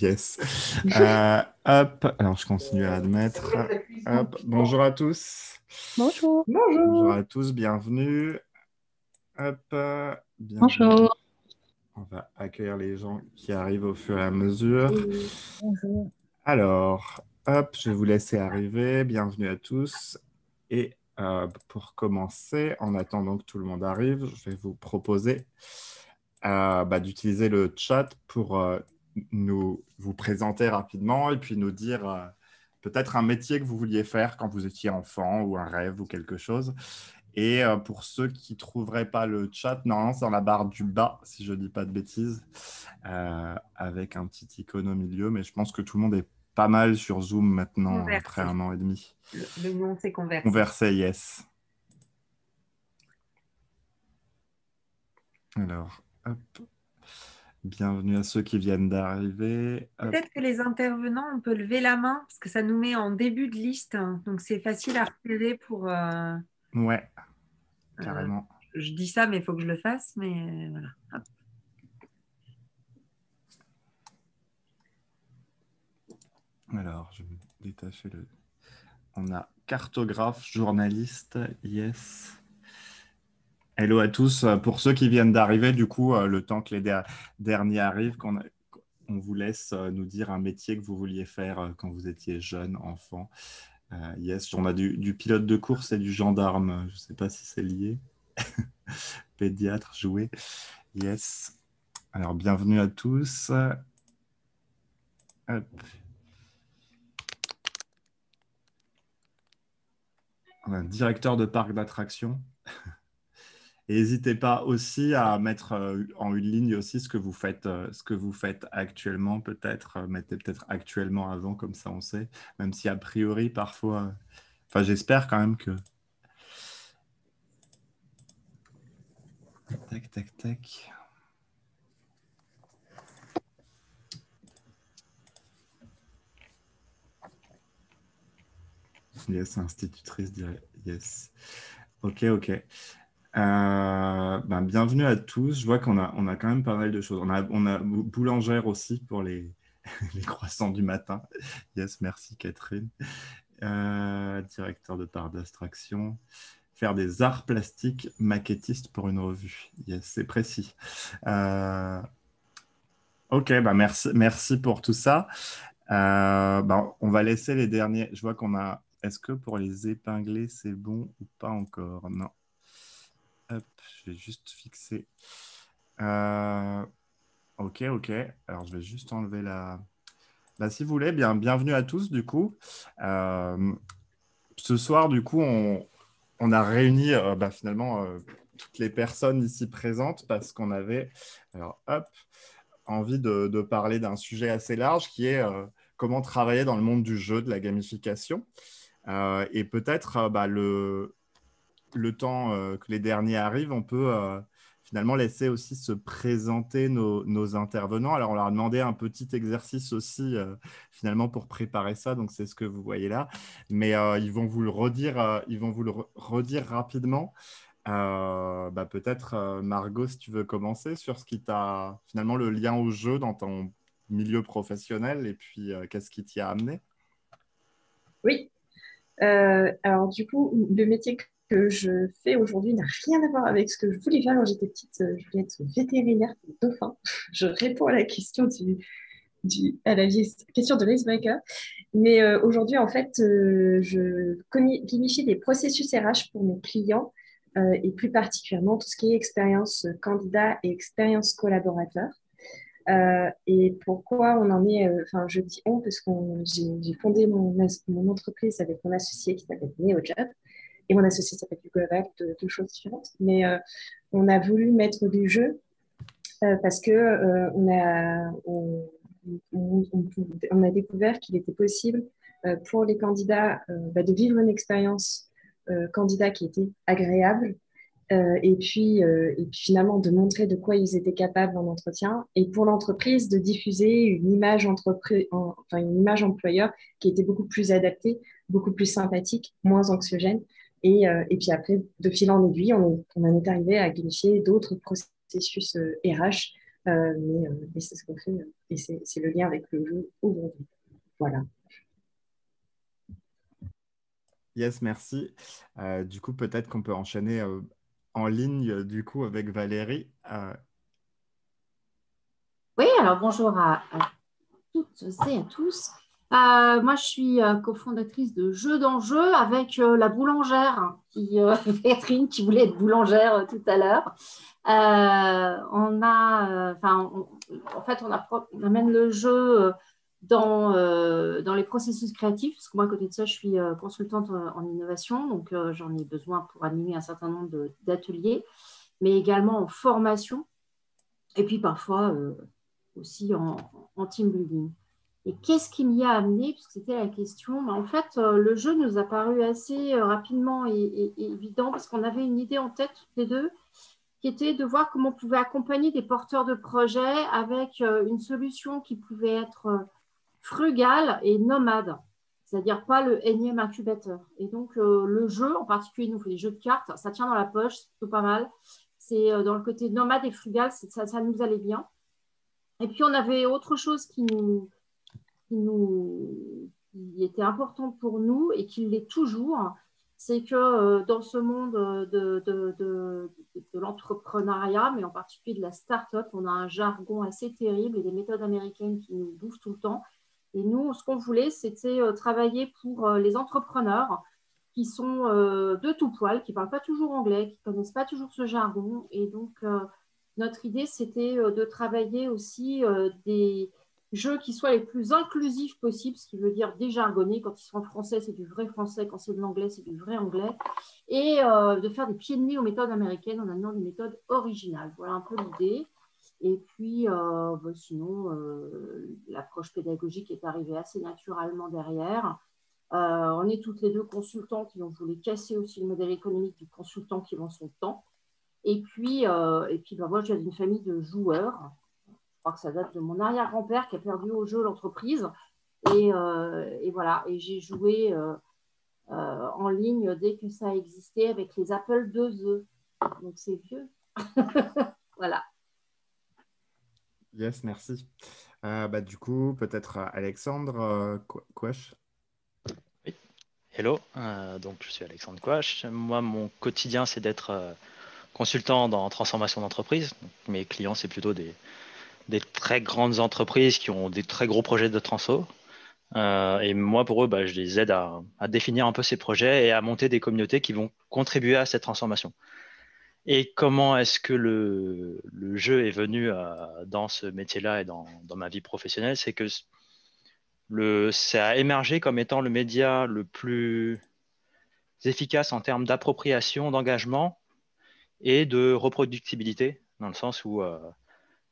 Yes. Hop, alors je continue à admettre. Hop, bonjour à tous. Bonjour. Bonjour Bonjour. à tous, bienvenue. Hop, bienvenue. Bonjour. On va accueillir les gens qui arrivent au fur et à mesure. Oui, bonjour. Alors, hop, je vais vous laisser arriver. Bienvenue à tous. Et pour commencer, en attendant que tout le monde arrive, je vais vous proposer d'utiliser le chat pour vous présenter rapidement et puis nous dire peut-être un métier que vous vouliez faire quand vous étiez enfant ou un rêve ou quelque chose. Et pour ceux qui ne trouveraient pas le chat, normalement, c'est dans la barre du bas, si je ne dis pas de bêtises, avec un petit icône au milieu. Mais je pense que tout le monde est pas mal sur Zoom maintenant, après Conversé. un an et demi. Le nom, c'est conversé. Conversé, yes. Alors, hop. Bienvenue à ceux qui viennent d'arriver. Hop. Peut-être que les intervenants, on peut lever la main parce que ça nous met en début de liste. Donc, c'est facile à repérer pour. Ouais, Euh, carrément. je dis ça, mais il faut que je le fasse. Mais voilà. Hop. Alors, je vais détacher le... On a cartographe, journaliste, yes. Hello à tous. Pour ceux qui viennent d'arriver, du coup, le temps que les derniers arrivent, on vous laisse nous dire un métier que vous vouliez faire quand vous étiez jeune, enfant. Yes, on a du pilote de course et du gendarme. Je ne sais pas si c'est lié. Pédiatre, jouer. Yes. Alors, bienvenue à tous. Hop. On a un directeur de parc d'attractions. Et n'hésitez pas aussi à mettre en une ligne aussi ce que vous faites actuellement, peut-être. Mettez peut-être actuellement avant, comme ça on sait. Même si a priori, parfois... Enfin, j'espère quand même que... Tac, tac, tac. Yes, institutrice, yes. Ok, ok. Bienvenue à tous. Je vois on a quand même pas mal de choses. On a boulangère aussi pour les, les croissants du matin. Yes, merci Catherine. Directeur de part d'abstraction. Faire des arts plastiques, maquettiste pour une revue. Yes, c'est précis. Ok, merci pour tout ça. On va laisser les derniers. Je vois qu'on a... Est-ce que pour les épingler, c'est bon ou pas encore? Non. Hop, je vais juste fixer. Ok, ok. Alors, je vais juste enlever la... si vous voulez, bienvenue à tous, du coup. Ce soir, du coup, on a réuni finalement toutes les personnes ici présentes parce qu'on avait, alors, hop, envie de parler d'un sujet assez large qui est comment travailler dans le monde du jeu, de la gamification. Et peut-être le temps que les derniers arrivent, on peut finalement laisser aussi se présenter nos intervenants. Alors, on leur a demandé un petit exercice aussi, finalement, pour préparer ça. Donc, c'est ce que vous voyez là. Mais ils vont vous le redire, redire rapidement. Peut-être, Margot, si tu veux commencer sur ce qui t'a finalement le lien au jeu dans ton milieu professionnel et puis qu'est-ce qui t'y a amené? Oui. Alors du coup, le métier que je fais aujourd'hui n'a rien à voir avec ce que je voulais faire quand j'étais petite. Je voulais être vétérinaire pour dauphin. Je réponds à la question à la question de l'icebreaker. Mais aujourd'hui, en fait, je gamifie des processus RH pour mes clients et plus particulièrement tout ce qui est expérience candidat et expérience collaborateur. Et pourquoi on en est, enfin, je dis on parce que j'ai fondé mon entreprise avec mon associé qui s'appelle NeoJob et mon associé s'appelle Hugo Laval, deux choses différentes. Mais on a voulu mettre du jeu parce que on a découvert qu'il était possible pour les candidats de vivre une expérience candidat qui était agréable et puis finalement de montrer de quoi ils étaient capables en entretien et pour l'entreprise de diffuser une image enfin une image employeur qui était beaucoup plus adaptée, beaucoup plus sympathique, moins anxiogène et puis après de fil en aiguille on en est arrivé à gamifier d'autres processus RH Mais c'est ce qu'on fait et c'est le lien avec le jeu aujourd'hui. Voilà. Yes, merci. Du coup, peut-être qu'on peut enchaîner en ligne du coup avec Valérie. Oui, alors bonjour à toutes et à tous. Moi, je suis cofondatrice de Jeux d'Enjeux avec la boulangère, Catherine, qui voulait être boulangère tout à l'heure. En fait, on amène le jeu dans les processus créatifs, parce que moi, à côté de ça, je suis consultante en innovation, donc j'en ai besoin pour animer un certain nombre d'ateliers, mais également en formation, et puis parfois aussi en team building. Et qu'est-ce qui m'y a amené, puisque c'était la question, en fait, le jeu nous a paru assez rapidement et évident, parce qu'on avait une idée en tête, toutes les deux, qui était de voir comment on pouvait accompagner des porteurs de projets avec une solution qui pouvait être frugale et nomade, c'est-à-dire pas le énième incubateur. Et donc, le jeu, en particulier, nous, on fait des jeux de cartes, ça tient dans la poche, c'est plutôt pas mal. C'est dans le côté nomade et frugal, ça nous allait bien. Et puis, on avait autre chose qui était important pour nous et qui l'est toujours, c'est que dans ce monde de l'entrepreneuriat, mais en particulier de la start-up, on a un jargon assez terrible et des méthodes américaines qui nous bouffent tout le temps. Et nous, ce qu'on voulait, c'était travailler pour les entrepreneurs qui sont de tout poil, qui ne parlent pas toujours anglais, qui ne connaissent pas toujours ce jargon. Et donc, notre idée, c'était de travailler aussi des jeux qui soient les plus inclusifs possibles, ce qui veut dire déjargonner. Quand ils sont en français, c'est du vrai français. Quand c'est de l'anglais, c'est du vrai anglais. Et de faire des pieds de nez aux méthodes américaines en amenant des méthodes originales. Voilà un peu l'idée. Et puis, sinon, l'approche pédagogique est arrivée assez naturellement derrière. On est toutes les deux consultantes et on voulait casser aussi le modèle économique du consultant qui vend son temps. Et puis moi, je viens d'une famille de joueurs. Je crois que ça date de mon arrière-grand-père qui a perdu au jeu l'entreprise. Et voilà, et j'ai joué en ligne dès que ça existait avec les Apple IIe. Donc, c'est vieux. Voilà. Yes, merci. Du coup, peut-être Alexandre Quash. Oui. Hello, donc je suis Alexandre Quash. Moi, mon quotidien, c'est d'être consultant dans transformation d'entreprise. Mes clients, c'est plutôt des très grandes entreprises qui ont des très gros projets de transfo. Et moi, pour eux, je les aide à définir un peu ces projets et à monter des communautés qui vont contribuer à cette transformation. Et comment est-ce que le jeu est venu dans ce métier-là et dans ma vie professionnelle? C'est que ça a émergé comme étant le média le plus efficace en termes d'appropriation, d'engagement et de reproductibilité, dans le sens où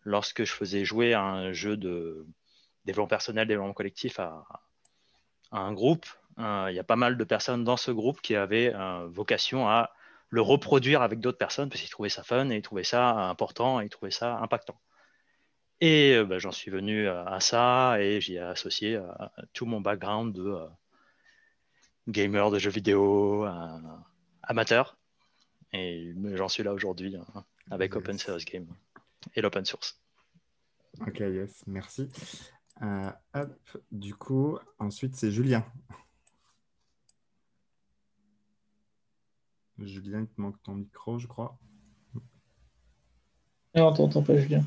lorsque je faisais jouer un jeu de développement personnel, développement collectif à un groupe, il y a pas mal de personnes dans ce groupe qui avaient vocation à le reproduire avec d'autres personnes parce qu'ils trouvaient ça fun et ils trouvaient ça important et ils trouvaient ça impactant. Et j'en suis venu à ça et j'y ai associé tout mon background de gamer de jeux vidéo, amateur. Et j'en suis là aujourd'hui avec Open Source Game et l'open source. Ok, yes, merci. Du coup, ensuite, c'est Julien. Julien, il te manque ton micro, je crois. Non, on t'entend pas, Julien.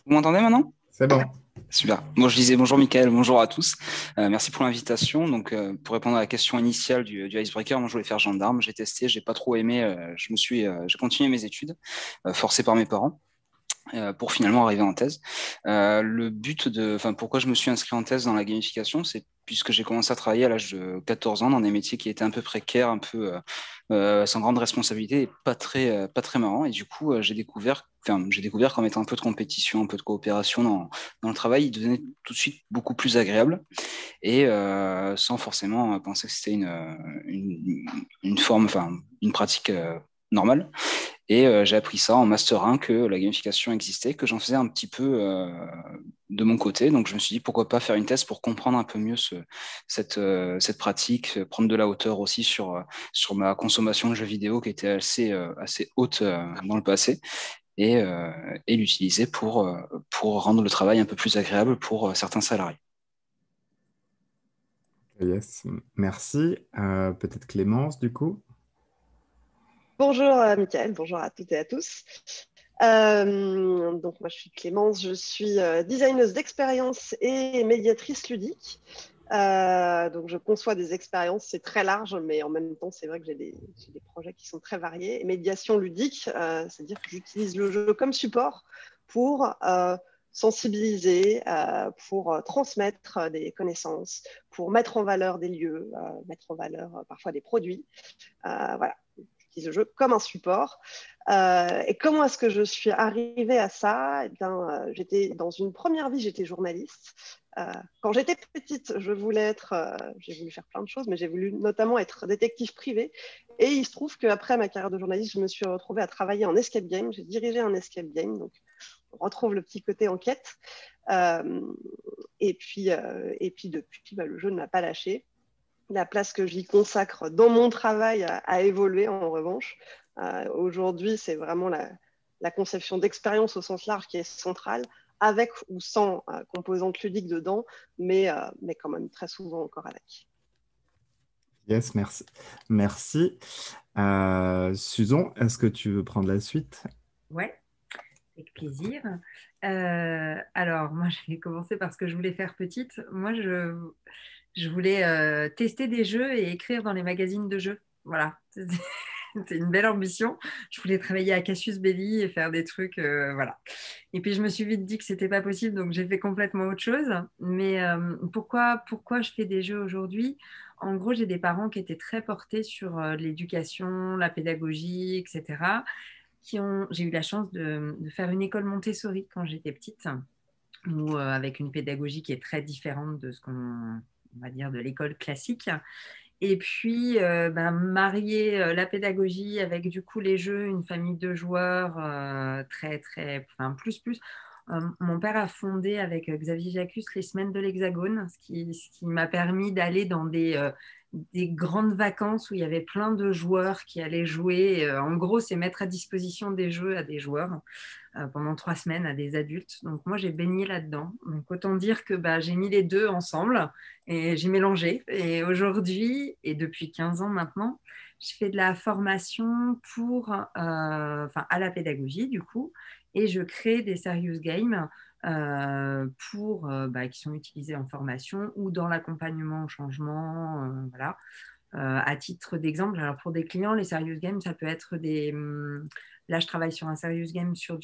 Vous m'entendez maintenant? C'est bon. Super. Bon, je disais bonjour Mickaël, bonjour à tous. Merci pour l'invitation. Donc, pour répondre à la question initiale du icebreaker, moi je voulais faire gendarme. J'ai testé, j'ai pas trop aimé. J'ai continué mes études, forcé par mes parents. Pour finalement arriver en thèse. Pourquoi je me suis inscrit en thèse dans la gamification, c'est puisque j'ai commencé à travailler à l'âge de 14 ans dans des métiers qui étaient un peu précaires, un peu sans grande responsabilité et pas très marrant. Et du coup, j'ai découvert qu'en mettant un peu de compétition, un peu de coopération dans le travail, il devenait tout de suite beaucoup plus agréable et sans forcément penser que c'était une forme, une pratique normale. Et j'ai appris ça en Master 1, que la gamification existait, que j'en faisais un petit peu de mon côté. Donc, je me suis dit, pourquoi pas faire une thèse pour comprendre un peu mieux cette pratique, prendre de la hauteur aussi sur ma consommation de jeux vidéo qui était assez haute dans le passé. et l'utiliser pour rendre le travail un peu plus agréable pour certains salariés. Yes, merci. Peut-être Clémence, du coup. Bonjour Mickaël, bonjour à toutes et à tous. Donc moi je suis Clémence, je suis designeuse d'expérience et médiatrice ludique. Donc je conçois des expériences, c'est très large, mais en même temps c'est vrai que j'ai des projets qui sont très variés. Et médiation ludique, c'est-à-dire que j'utilise le jeu comme support pour sensibiliser, pour transmettre des connaissances, pour mettre en valeur des lieux, mettre en valeur parfois des produits. Voilà. Le jeu comme un support. Et comment est-ce que je suis arrivée à ça? Eh bien, j'étais dans une première vie, j'étais journaliste. Quand j'étais petite, j'ai voulu faire plein de choses, mais j'ai voulu notamment être détective privé. Et il se trouve qu'après ma carrière de journaliste, je me suis retrouvée à travailler en escape game. J'ai dirigé un escape game, donc on retrouve le petit côté enquête. Et puis depuis, le jeu ne m'a pas lâché. La place que j'y consacre dans mon travail a évolué en revanche. Aujourd'hui, c'est vraiment la conception d'expérience au sens large qui est centrale, avec ou sans composante ludique dedans, mais quand même très souvent encore avec. Yes, merci. Merci. Susan, est-ce que tu veux prendre la suite? Ouais, avec plaisir. Alors, moi, je vais commencer par ce que je voulais faire petite. Moi, je voulais tester des jeux et écrire dans les magazines de jeux. Voilà, c'est une belle ambition. Je voulais travailler à Cassius Belli et faire des trucs, voilà. Et puis je me suis vite dit que c'était pas possible, donc j'ai fait complètement autre chose. Mais pourquoi je fais des jeux aujourd'hui? En gros, j'ai des parents qui étaient très portés sur l'éducation, la pédagogie, etc. J'ai eu la chance de faire une école Montessori quand j'étais petite, où, avec une pédagogie qui est très différente de ce qu'on va dire de l'école classique. Et puis, marier la pédagogie avec du coup les jeux, une famille de joueurs enfin plus. Mon père a fondé avec Xavier Jacus les Semaines de l'Hexagone, ce qui m'a permis d'aller dans des grandes vacances où il y avait plein de joueurs qui allaient jouer. En gros, c'est mettre à disposition des jeux à des joueurs pendant 3 semaines à des adultes. Donc moi, j'ai baigné là-dedans. Donc autant dire que j'ai mis les deux ensemble et j'ai mélangé. Et aujourd'hui, et depuis 15 ans maintenant, je fais de la formation à la pédagogie du coup, et je crée des serious games qui sont utilisés en formation ou dans l'accompagnement au changement. Voilà. À titre d'exemple, alors pour des clients, les serious games, ça peut être là, je travaille sur un serious game sur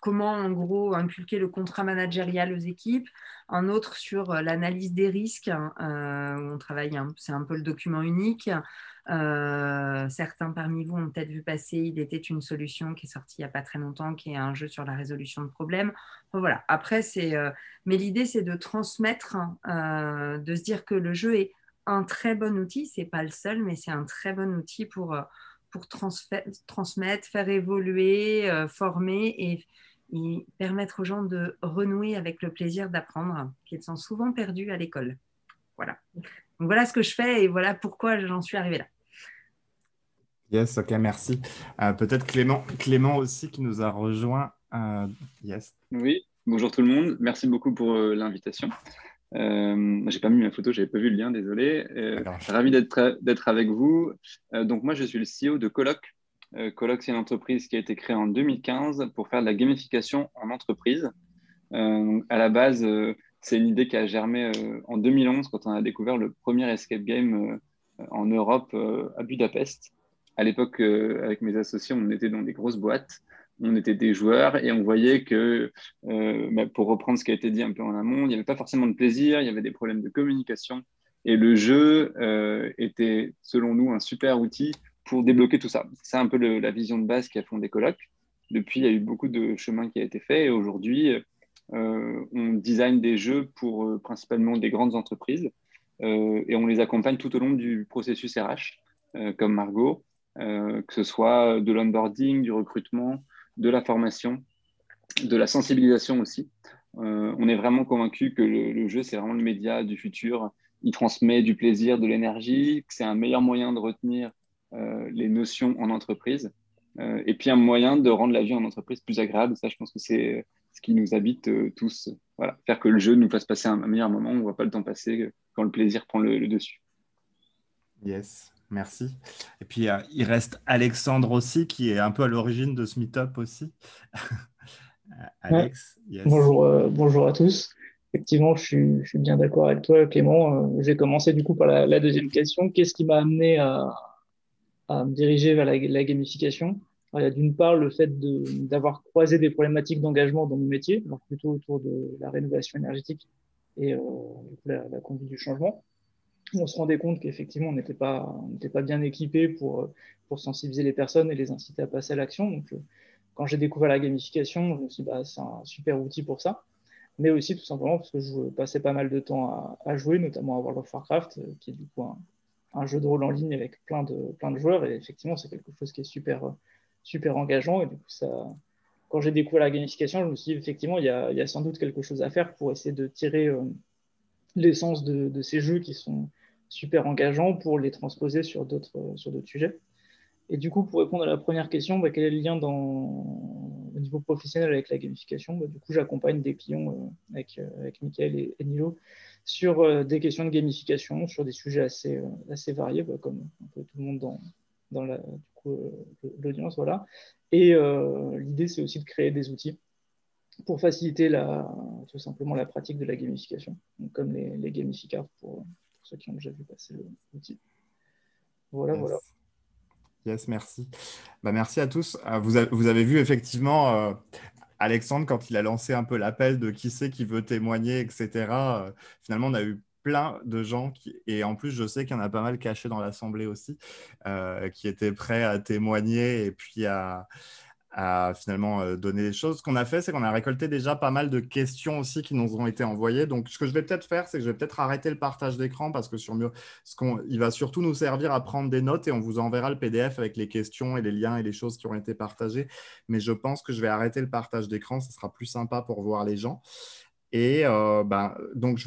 comment en gros inculquer le contrat managérial aux équipes, un autre sur l'analyse des risques, où on travaille, c'est un peu le document unique. Certains parmi vous ont peut-être vu passer Il était une solution qui est sorti il n'y a pas très longtemps, qui est un jeu sur la résolution de problèmes. Enfin, voilà. Après, mais l'idée, c'est de transmettre, de se dire que le jeu est un très bon outil, c'est pas le seul, mais c'est un très bon outil pour transmettre, faire évoluer, former et permettre aux gens de renouer avec le plaisir d'apprendre, qu'ils sont souvent perdus à l'école. Voilà. Donc voilà ce que je fais et voilà pourquoi j'en suis arrivée là. Yes, ok, merci. Peut-être Clément aussi qui nous a rejoint. Yes. Oui, bonjour tout le monde. Merci beaucoup pour l'invitation. J'ai pas mis ma photo, j'avais pas vu le lien, désolé. Ravi d'être avec vous. Donc moi, je suis le CEO de Coloc. Coloc, c'est une entreprise qui a été créée en 2015 pour faire de la gamification en entreprise. À la base, c'est une idée qui a germé en 2011 quand on a découvert le premier escape game en Europe à Budapest. À l'époque, avec mes associés, on était dans des grosses boîtes. On était des joueurs et on voyait que, pour reprendre ce qui a été dit un peu en amont, il n'y avait pas forcément de plaisir, il y avait des problèmes de communication. Et le jeu était, selon nous, un super outil pour débloquer tout ça. C'est un peu la vision de base qui a fondé Coloc. Depuis, il y a eu beaucoup de chemin qui a été fait et aujourd'hui, on design des jeux pour principalement des grandes entreprises et on les accompagne tout au long du processus RH, comme Margot, que ce soit de l'onboarding, du recrutement, de la formation, de la sensibilisation aussi. On est vraiment convaincu que le jeu, c'est vraiment le média du futur. Il transmet du plaisir, de l'énergie, que c'est un meilleur moyen de retenir les notions en entreprise. et puis un moyen de rendre la vie en entreprise plus agréable. Ça, je pense que c'est ce qui nous habite tous. Voilà. Faire que le jeu nous fasse passer un meilleur moment, on ne voit pas le temps passer quand le plaisir prend le dessus. Yes, merci. Et puis, il reste Alexandre aussi, qui est un peu à l'origine de ce meet-up aussi. Ouais. Alex, yes. Bonjour à tous. Effectivement, je suis bien d'accord avec toi, Clément. J'ai commencé du coup par la deuxième question. Qu'est-ce qui m'a amené à me diriger vers la gamification? Alors, il y a d'une part le fait d'avoir croisé des problématiques d'engagement dans mon métier, alors plutôt autour de la rénovation énergétique et du coup, la conduite du changement. On se rendait compte qu'effectivement, on n'était pas bien équipé pour sensibiliser les personnes et les inciter à passer à l'action. Donc, quand j'ai découvert la gamification, je me suis dit, bah, c'est un super outil pour ça. Mais aussi tout simplement parce que je passais pas mal de temps à jouer, notamment à World of Warcraft, qui est du coup un jeu de rôle en ligne avec plein de joueurs. Et effectivement, c'est quelque chose qui est super engageant. Et du coup, quand j'ai découvert la gamification, je me suis dit, effectivement, il y a sans doute quelque chose à faire pour essayer de tirer l'essence de ces jeux qui sont super engageants pour les transposer sur d'autres sujets. Et du coup, pour répondre à la première question, bah, quel est le lien au niveau professionnel avec la gamification? Bah, du coup, j'accompagne des clients avec Mickaël et Nilo sur des questions de gamification, sur des sujets assez variés, bah, comme un peu tout le monde dans l'audience. Voilà. Et l'idée, c'est aussi de créer des outils pour faciliter tout simplement la pratique de la gamification, donc comme les gamificards pour ceux qui ont déjà vu passer l'outil. Voilà, Yes. voilà. Yes, merci. Bah, merci à tous. Vous avez vu effectivement Alexandre, quand il a lancé un peu l'appel de qui c'est qui veut témoigner, etc. Finalement, on a eu plein de gens et en plus, je sais qu'il y en a pas mal cachés dans l'Assemblée aussi, qui étaient prêts à témoigner et puis à finalement donner les choses. Ce qu'on a fait, c'est qu'on a récolté déjà pas mal de questions aussi qui nous ont été envoyées. Donc, ce que je vais peut-être faire, c'est que je vais peut-être arrêter le partage d'écran parce que il va surtout nous servir à prendre des notes et on vous enverra le PDF avec les questions et les liens et les choses qui ont été partagées. Mais je pense que je vais arrêter le partage d'écran. Ce sera plus sympa pour voir les gens. Et donc, je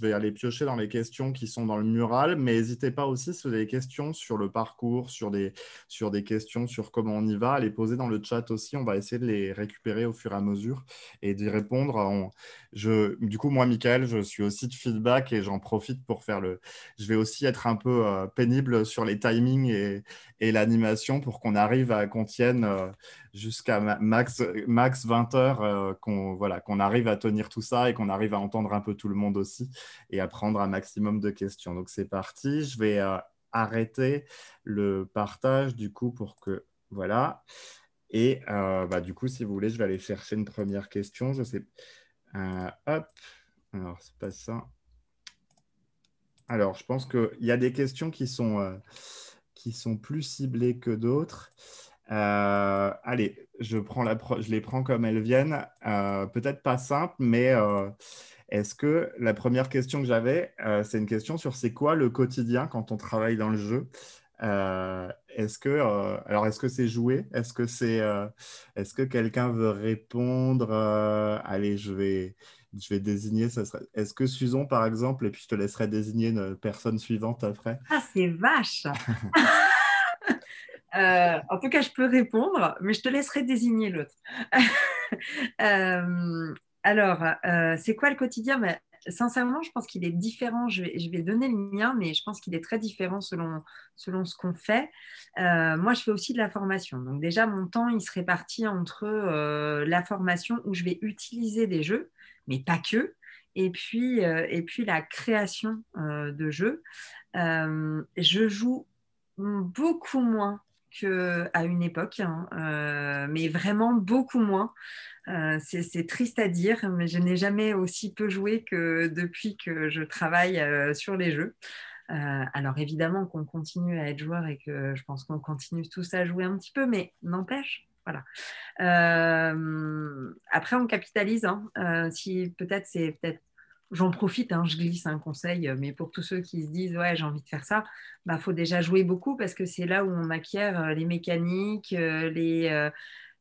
vais aller piocher dans les questions qui sont dans le mural, mais n'hésitez pas aussi si vous avez des questions sur le parcours, sur des questions sur comment on y va, à les poser dans le chat aussi. On va essayer de les récupérer au fur et à mesure et d'y répondre. Du coup, moi, Michael, je suis aussi de feedback et j'en profite pour faire Je vais aussi être un peu pénible sur les timings et l'animation pour qu'on tienne jusqu'à max 20 heures, qu'on arrive à tenir tout ça et qu'on arrive à entendre un peu tout le monde aussi et à prendre un maximum de questions. Donc, c'est parti. Je vais arrêter le partage du coup pour que... Voilà. Et du coup, si vous voulez, je vais aller chercher une première question. Je sais... hop. Alors, c'est pas ça. Alors, je pense qu'il y a des questions qui sont plus ciblées que d'autres. Allez, je les prends comme elles viennent. Peut-être pas simple, mais est-ce que la première question que j'avais, c'est une question sur c'est quoi le quotidien quand on travaille dans le jeu? Est-ce que c'est joué? Est-ce que quelqu'un veut répondre? Allez, je vais désigner. Est-ce que Susan, par exemple, et puis je te laisserai désigner une personne suivante après. Ah, c'est vache! En tout cas, je peux répondre, mais je te laisserai désigner l'autre. Alors, c'est quoi le quotidien? Sincèrement, je pense qu'il est différent. Je vais donner le mien, mais je pense qu'il est très différent selon ce qu'on fait. Moi, je fais aussi de la formation. Donc déjà, mon temps, il se répartit entre la formation où je vais utiliser des jeux, mais pas que, et puis la création de jeux. Je joue beaucoup moins qu'à une époque, hein, mais vraiment beaucoup moins. C'est triste à dire, mais je n'ai jamais aussi peu joué que depuis que je travaille sur les jeux. Alors évidemment qu'on continue à être joueur et que je pense qu'on continue tous à jouer un petit peu, mais n'empêche, voilà. Après, on capitalise. Hein. Si peut-être j'en profite, hein, je glisse un conseil, mais pour tous ceux qui se disent ouais, j'ai envie de faire ça, bah faut déjà jouer beaucoup parce que c'est là où on acquiert les mécaniques, les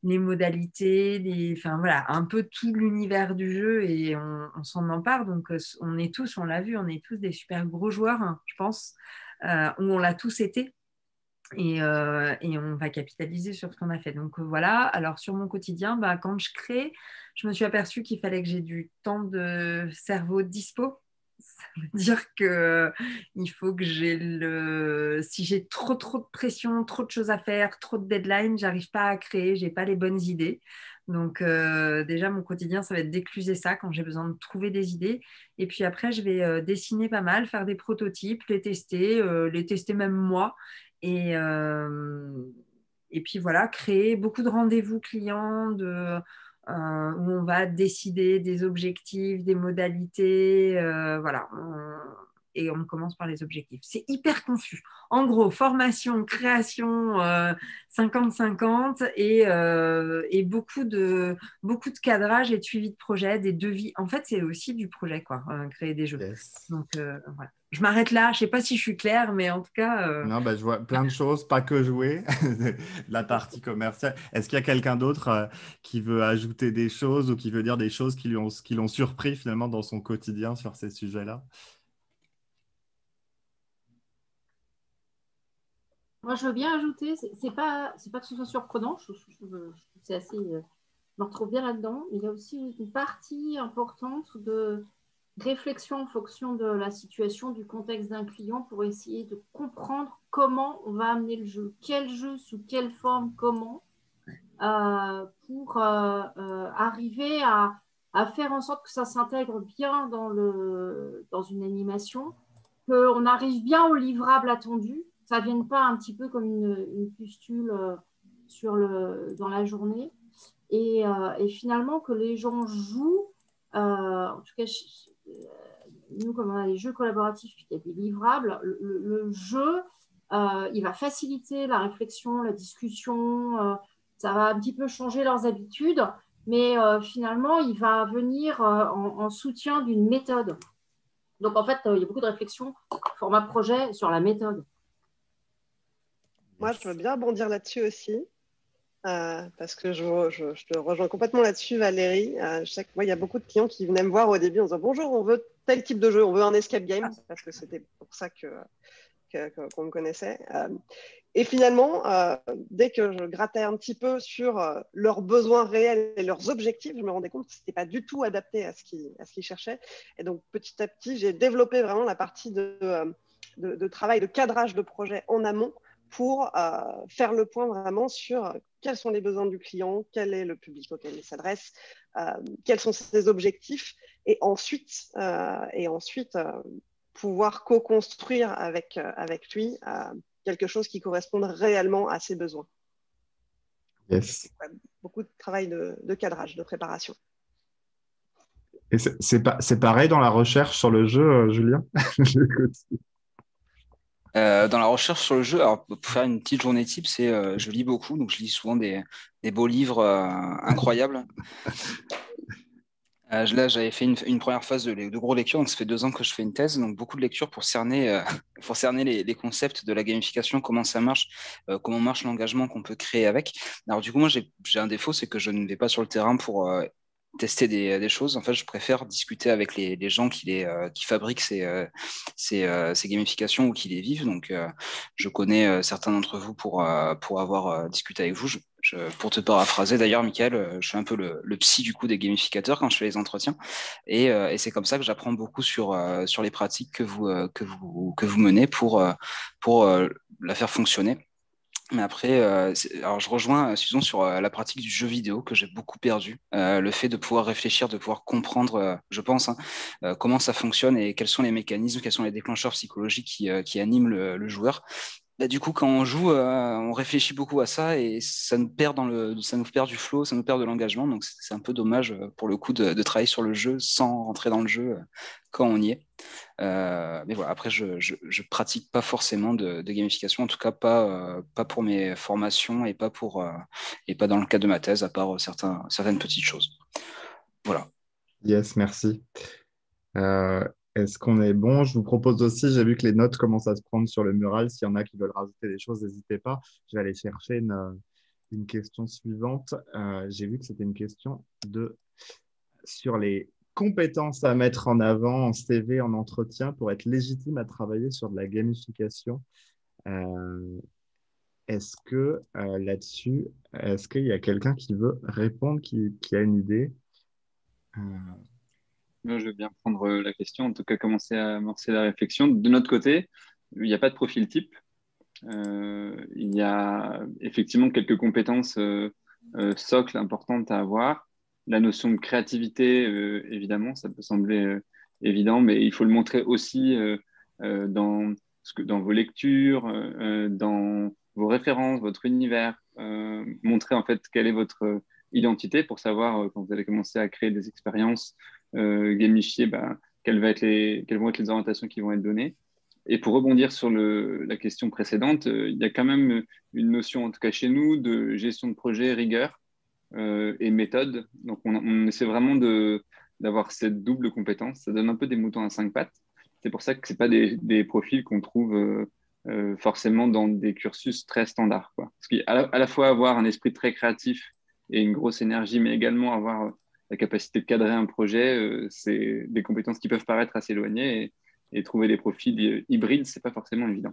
modalités, enfin voilà, un peu tout l'univers du jeu et on s'en empare. Donc on l'a vu, on est tous des super gros joueurs, hein, je pense, où on l'a tous été. et on va capitaliser sur ce qu'on a fait. Donc voilà, alors sur mon quotidien, quand je crée, je me suis aperçue qu'il fallait que j'ai du temps de cerveau dispo. Ça veut dire qu'il faut que si j'ai trop de pression, trop de choses à faire, trop de deadlines, j'arrive pas à créer, j'ai pas les bonnes idées. Donc déjà, mon quotidien, ça va être d'écluser ça quand j'ai besoin de trouver des idées. Et puis après, je vais dessiner pas mal, faire des prototypes, les tester même moi. Et, euh, et puis voilà, créer beaucoup de rendez-vous clients où on va décider des objectifs, des modalités. Voilà. Et on commence par les objectifs. C'est hyper confus. En gros, formation, création, 50-50 et beaucoup de cadrage et de suivi de projet, des devis. En fait, c'est aussi du projet, quoi, créer des jeux. Yes. Donc, voilà. Je m'arrête là. Je ne sais pas si je suis claire, mais en tout cas… Non, je vois plein de choses, pas que jouer, la partie commerciale. Est-ce qu'il y a quelqu'un d'autre qui veut ajouter des choses ou qui veut dire des choses qui l'ont surpris finalement dans son quotidien sur ces sujets-là? Moi, je veux bien ajouter, c'est pas que ce soit surprenant, c'est assez, je me retrouve bien là-dedans. Il y a aussi une partie importante de réflexion en fonction de la situation, du contexte d'un client pour essayer de comprendre comment on va amener le jeu, quel jeu, sous quelle forme, comment, pour arriver à faire en sorte que ça s'intègre bien dans une animation, qu'on arrive bien au livrable attendu, ça ne vienne pas un petit peu comme une pustule dans la journée, et finalement que les gens jouent, en tout cas, nous, comme on a les jeux collaboratifs, il y a des livrables, le jeu, il va faciliter la réflexion, la discussion, ça va un petit peu changer leurs habitudes, mais finalement, il va venir en soutien d'une méthode. Donc, en fait, il y a beaucoup de réflexions, format projet, sur la méthode. Moi, je veux bien rebondir là-dessus aussi, parce que je te rejoins complètement là-dessus, Valérie. Je sais que moi, il y a beaucoup de clients qui venaient me voir au début en disant « Bonjour, on veut tel type de jeu, on veut un escape game », parce que c'était pour ça qu'on me connaissait. Et finalement, dès que je grattais un petit peu sur leurs besoins réels et leurs objectifs, je me rendais compte que ce n'était pas du tout adapté à ce qu'ils cherchaient. Et donc, petit à petit, j'ai développé vraiment la partie de travail, de cadrage de projet en amont pour faire le point vraiment sur quels sont les besoins du client, quel est le public auquel il s'adresse, quels sont ses objectifs, et ensuite pouvoir co-construire avec lui quelque chose qui corresponde réellement à ses besoins. Yes. Beaucoup de travail de cadrage, de préparation. Et c'est pareil dans la recherche sur le jeu, Julien? Dans la recherche sur le jeu, alors pour faire une petite journée type, je lis beaucoup, donc je lis souvent des beaux livres incroyables. Là, j'avais fait une première phase de gros lectures, donc ça fait 2 ans que je fais une thèse, donc beaucoup de lectures pour cerner les concepts de la gamification, comment ça marche, comment marche l'engagement qu'on peut créer avec. Alors du coup, moi, j'ai un défaut, c'est que je ne vais pas sur le terrain pour tester des choses. En fait, je préfère discuter avec les gens qui fabriquent ces gamifications ou qui les vivent. Donc, je connais certains d'entre vous pour avoir discuté avec vous. Pour te paraphraser, d'ailleurs, Michael, je suis un peu le psy du coup des gamificateurs quand je fais les entretiens. Et c'est comme ça que j'apprends beaucoup sur les pratiques que vous menez pour la faire fonctionner. Mais après, alors je rejoins Susan sur la pratique du jeu vidéo que j'ai beaucoup perdu. Le fait de pouvoir réfléchir, de pouvoir comprendre, je pense, comment ça fonctionne et quels sont les mécanismes, quels sont les déclencheurs psychologiques qui animent le joueur. Bah, du coup, quand on joue, on réfléchit beaucoup à ça et ça nous perd du flow, ça nous perd de l'engagement. Donc, c'est un peu dommage pour le coup de travailler sur le jeu sans rentrer dans le jeu quand on y est. Mais voilà, après, je pratique pas forcément de gamification, en tout cas pas pour mes formations et pas dans le cadre de ma thèse, à part certaines petites choses. Voilà. Yes, merci. Est-ce qu'on est bon? Je vous propose aussi, j'ai vu que les notes commencent à se prendre sur le mural. S'il y en a qui veulent rajouter des choses, n'hésitez pas. Je vais aller chercher une question suivante. J'ai vu que c'était une question sur les compétences à mettre en avant en CV, en entretien, pour être légitime à travailler sur de la gamification. Est-ce que là-dessus, est-ce qu'il y a quelqu'un qui veut répondre, qui a une idée? Moi, je veux bien prendre la question, en tout cas commencer à amorcer la réflexion. De notre côté, il n'y a pas de profil type. Il y a effectivement quelques compétences socles importantes à avoir. La notion de créativité, évidemment, ça peut sembler évident, mais il faut le montrer aussi dans vos lectures, dans vos références, votre univers. Montrer en fait quelle est votre identité pour savoir quand vous allez commencer à créer des expériences gamifiées, quelles vont être les orientations qui vont être données. Et pour rebondir sur la question précédente, il y a quand même une notion, en tout cas chez nous, de gestion de projet, rigueur et méthode. Donc, on essaie vraiment d'avoir cette double compétence. Ça donne un peu des moutons à cinq pattes. C'est pour ça que ce n'est pas des profils qu'on trouve forcément dans des cursus très standards, quoi. Parce qu'à la fois avoir un esprit très créatif et une grosse énergie, mais également avoir la capacité de cadrer un projet, c'est des compétences qui peuvent paraître assez éloignées. Et trouver des profils hybrides, ce n'est pas forcément évident.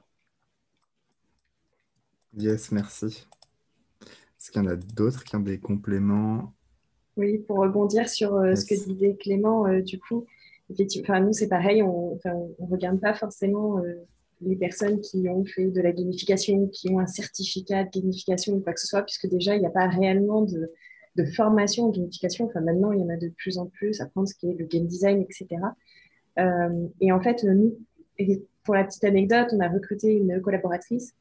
Yes, merci. Est-ce qu'il y en a d'autres qui ont des compléments? Oui, pour rebondir sur ce que disait Clément, du coup, effectivement, nous, c'est pareil, on ne regarde pas forcément les personnes qui ont fait de la gamification, qui ont un certificat de gamification ou quoi que ce soit, puisque déjà, il n'y a pas réellement de formation en gamification. Enfin, maintenant, il y en a de plus en plus, apprendre ce qu'est le game design, etc. Et en fait, nous, pour la petite anecdote, on a recruté une collaboratrice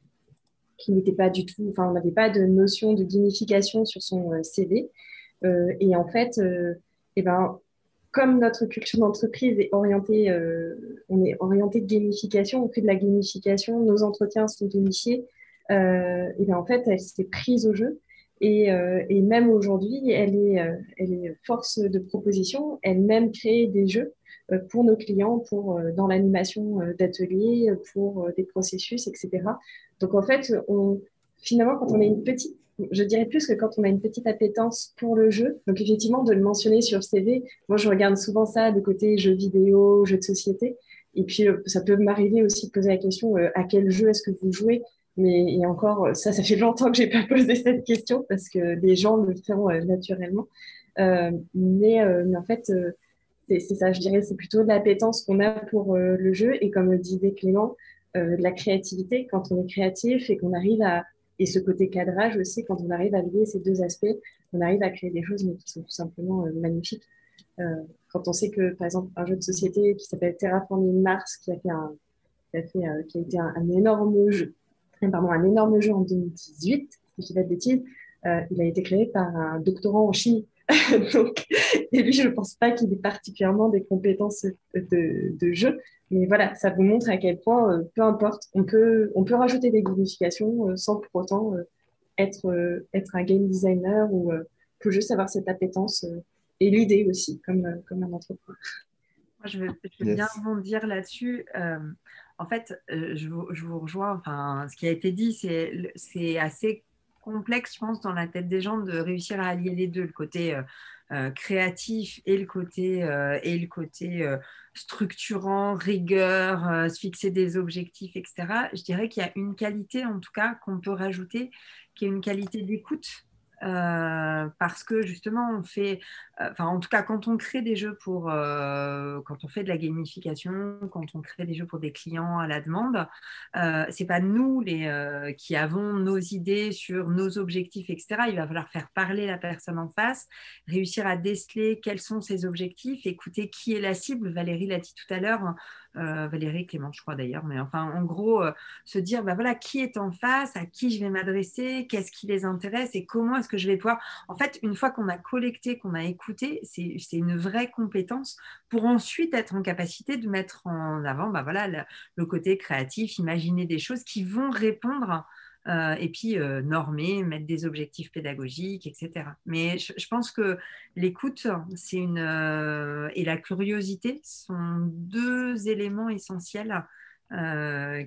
qui n'était pas du tout, enfin, on n'avait pas de notion de gamification sur son CV. Et en fait, comme notre culture d'entreprise est orientée, on est orienté de gamification, on fait de la gamification, nos entretiens sont gamifiés, et bien en fait, elle s'est prise au jeu. Et même aujourd'hui, elle est force de proposition, elle-même crée des jeux pour nos clients, dans l'animation d'ateliers, pour des processus, etc. Donc en fait, finalement, quand on est une petite, je dirais plus que quand on a une petite appétence pour le jeu, donc effectivement de le mentionner sur le CV, moi je regarde souvent ça de côté jeux vidéo, jeux de société, et puis ça peut m'arriver aussi de poser la question à quel jeu est-ce que vous jouez, mais et encore ça fait longtemps que j'ai pas posé cette question parce que les gens le font naturellement, mais en fait c'est ça, je dirais, c'est plutôt de l'appétence qu'on a pour le jeu et comme le disait Clément, de la créativité quand on est créatif et qu'on arrive et ce côté cadrage aussi, quand on arrive à lier ces deux aspects, on arrive à créer des choses mais qui sont tout simplement magnifiques. Quand on sait que, par exemple, un jeu de société qui s'appelle Terraforming Mars, qui a été un énorme jeu, un énorme jeu en 2018, si je dis pas de bêtises, il a été créé par un doctorant en chimie. Donc, et lui, je ne pense pas qu'il ait particulièrement des compétences de jeu, mais voilà, ça vous montre à quel point, peu importe, on peut rajouter des gamifications sans pour autant être un game designer ou peut juste avoir cette appétence et l'idée aussi, comme un entrepreneur. Moi, je veux bien rebondir là-dessus. En fait, je vous rejoins. Enfin, ce qui a été dit, c'est assez complexe, je pense, dans la tête des gens de réussir à allier les deux, le côté créatif et le côté structurant, rigueur, se fixer des objectifs, etc. Je dirais qu'il y a une qualité, en tout cas, qu'on peut rajouter, qui est une qualité d'écoute. Parce que justement on fait, en tout cas quand on crée des jeux quand on fait de la gamification, quand on crée des jeux pour des clients à la demande, c'est pas nous qui avons nos idées sur nos objectifs, etc. Il va falloir faire parler la personne en face, réussir à déceler quels sont ses objectifs, écouter qui est la cible. Valérie l'a dit tout à l'heure, Valérie Clément je crois d'ailleurs, mais enfin en gros se dire voilà qui est en face, à qui je vais m'adresser, qu'est-ce qui les intéresse et comment est-ce que je vais pouvoir. En fait, une fois qu'on a collecté, qu'on a écouté, c'est une vraie compétence pour ensuite être en capacité de mettre en avant le côté créatif, imaginer des choses qui vont répondre et puis normer, mettre des objectifs pédagogiques, etc. Mais je pense que l'écoute et la curiosité sont deux éléments essentiels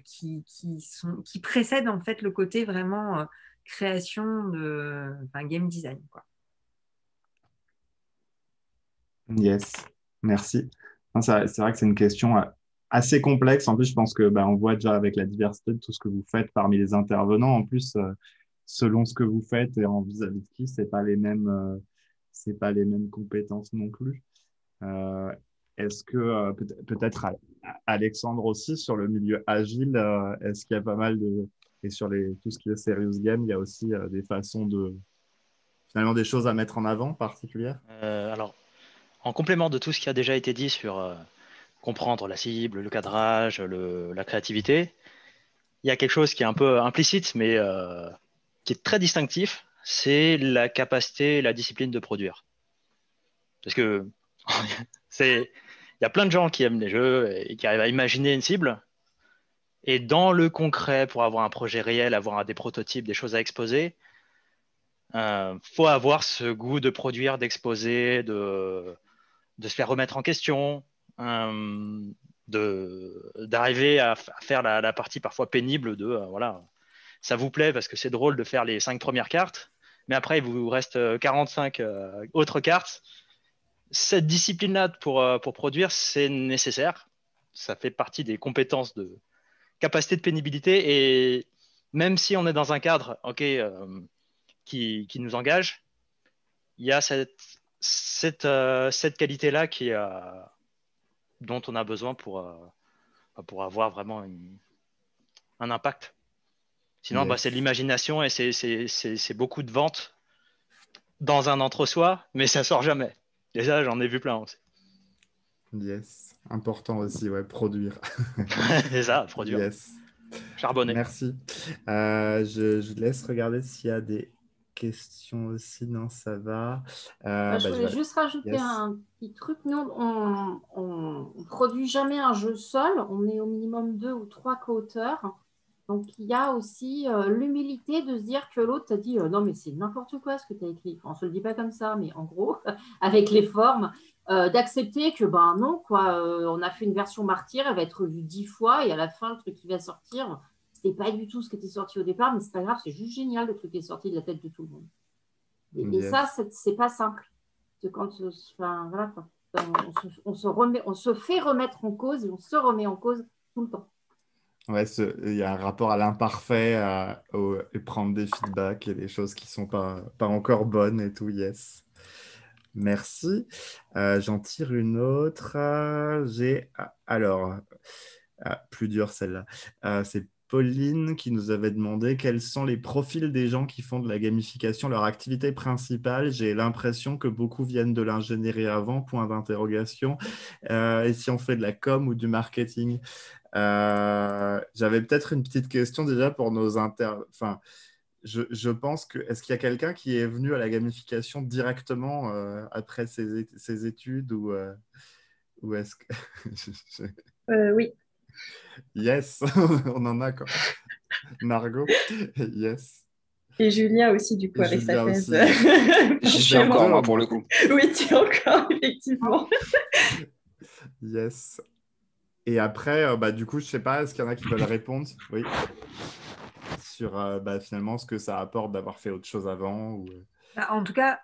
qui précèdent en fait le côté vraiment création de game design, quoi. Yes, merci. C'est vrai que c'est une question assez complexe. En plus, je pense que on voit déjà avec la diversité de tout ce que vous faites parmi les intervenants. En plus, selon ce que vous faites et en vis-à-vis de qui, c'est pas les mêmes compétences non plus. Est-ce que peut-être Alexandre aussi sur le milieu agile, est-ce qu'il y a pas mal de et sur tout ce qui est serious game, il y a aussi des façons de finalement des choses à mettre en avant particulières? Alors, en complément de tout ce qui a déjà été dit sur comprendre la cible, le cadrage, la créativité, il y a quelque chose qui est un peu implicite, mais qui est très distinctif, c'est la capacité et la discipline de produire. Parce que il y a plein de gens qui aiment les jeux et qui arrivent à imaginer une cible. Et dans le concret, pour avoir un projet réel, avoir des prototypes, des choses à exposer, faut avoir ce goût de produire, d'exposer, de se faire remettre en question, d'arriver à faire la partie parfois pénible de voilà, ça vous plaît parce que c'est drôle de faire les 5 premières cartes, mais après il vous reste 45 autres cartes. Cette discipline-là pour produire, c'est nécessaire. Ça fait partie des compétences de capacité de pénibilité. Et même si on est dans un cadre qui nous engage, il y a cette qualité-là dont on a besoin pour avoir vraiment un impact. Sinon, Yes. c'est de l'imagination et c'est beaucoup de ventes dans un entre-soi, mais ça sort jamais. Et ça, j'en ai vu plein aussi. Yes, important aussi, ouais, produire. C'est ça, produire. Yes. Charbonner. Merci. Je laisse regarder s'il y a des questions aussi. Non, ça va. Je voulais juste rajouter un petit truc. Nous, on ne produit jamais un jeu seul. On est au minimum 2 ou 3 co-auteurs. Donc, il y a aussi l'humilité de se dire que l'autre t'a dit non, mais c'est n'importe quoi ce que tu as écrit. Enfin, on ne se le dit pas comme ça, mais en gros, avec les formes, d'accepter que non, quoi, on a fait une version martyr, elle va être revue 10 fois et à la fin, le truc qui va sortir, c'était pas du tout ce qui était sorti au départ, mais c'est pas grave, c'est juste génial le truc qui est sorti de la tête de tout le monde. Et ça, c'est pas simple. Quand, voilà, quoi. On se fait remettre en cause et on se remet en cause tout le temps. Ouais, il y a un rapport à l'imparfait, et prendre des feedbacks et des choses qui sont pas encore bonnes et tout, yes. Merci. J'en tire une autre. Alors, plus dur celle-là. C'est Pauline qui nous avait demandé quels sont les profils des gens qui font de la gamification, leur activité principale. J'ai l'impression que beaucoup viennent de l'ingénierie avant, point d'interrogation. Et si on fait de la com ou du marketing? J'avais peut-être une petite question déjà pour nos Enfin, je pense que... Est-ce qu'il y a quelqu'un qui est venu à la gamification directement après ses études ou est-ce que... Oui. Yes, on en a quoi. Margot, yes. Et Julien aussi, du coup, avec sa thèse. J'y suis encore, moi, pour le coup. Oui, tu es encore, effectivement. Yes. Et après, du coup, je sais pas, est-ce qu'il y en a qui veulent répondre? Oui. Sur finalement ce que ça apporte d'avoir fait autre chose avant ou... En tout cas,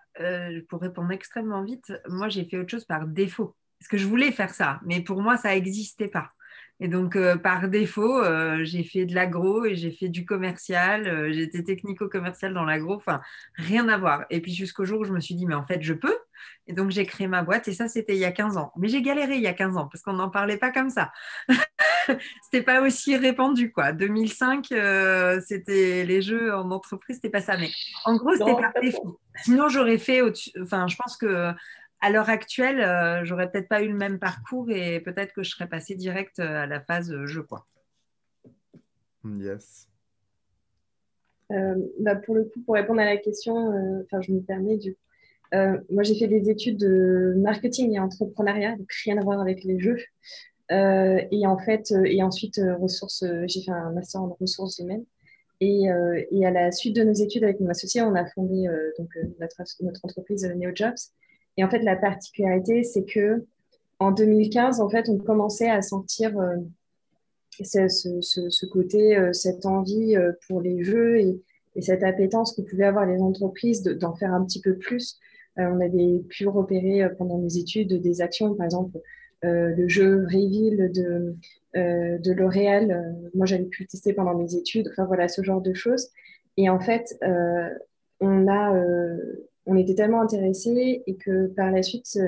pour répondre extrêmement vite, moi, j'ai fait autre chose par défaut. Parce que je voulais faire ça, mais pour moi, ça n'existait pas. Et donc, par défaut, j'ai fait de l'agro et j'ai fait du commercial. J'étais technico-commercial dans l'agro. Enfin, rien à voir. Et puis, jusqu'au jour où je me suis dit, mais en fait, je peux. Et donc, j'ai créé ma boîte. Et ça, c'était il y a 15 ans. Mais j'ai galéré il y a 15 ans parce qu'on n'en parlait pas comme ça. C'était pas aussi répandu, quoi. 2005, c'était les jeux en entreprise, c'était pas ça. Mais en gros, c'était par défaut. Sinon, j'aurais fait enfin, je pense que à l'heure actuelle, j'aurais peut-être pas eu le même parcours et peut-être que je serais passée direct à la phase jeu, quoi. Yes. Pour le coup, pour répondre à la question, je me permets du moi, j'ai fait des études de marketing et entrepreneuriat, donc rien à voir avec les jeux. Et en fait, et ensuite, j'ai fait un master en ressources humaines. Et à la suite de nos études avec mon associé, on a fondé notre entreprise NeoJobs. Et en fait, la particularité, c'est que en 2015, en fait, on commençait à sentir ce côté, cette envie pour les jeux et cette appétence que pouvaient avoir les entreprises d'en faire un petit peu plus. On avait pu repérer pendant nos études des actions, par exemple, le jeu Reveal de L'Oréal. Moi, j'avais pu le tester pendant mes études. Enfin, voilà, ce genre de choses. Et en fait, on était tellement intéressés et que par la suite,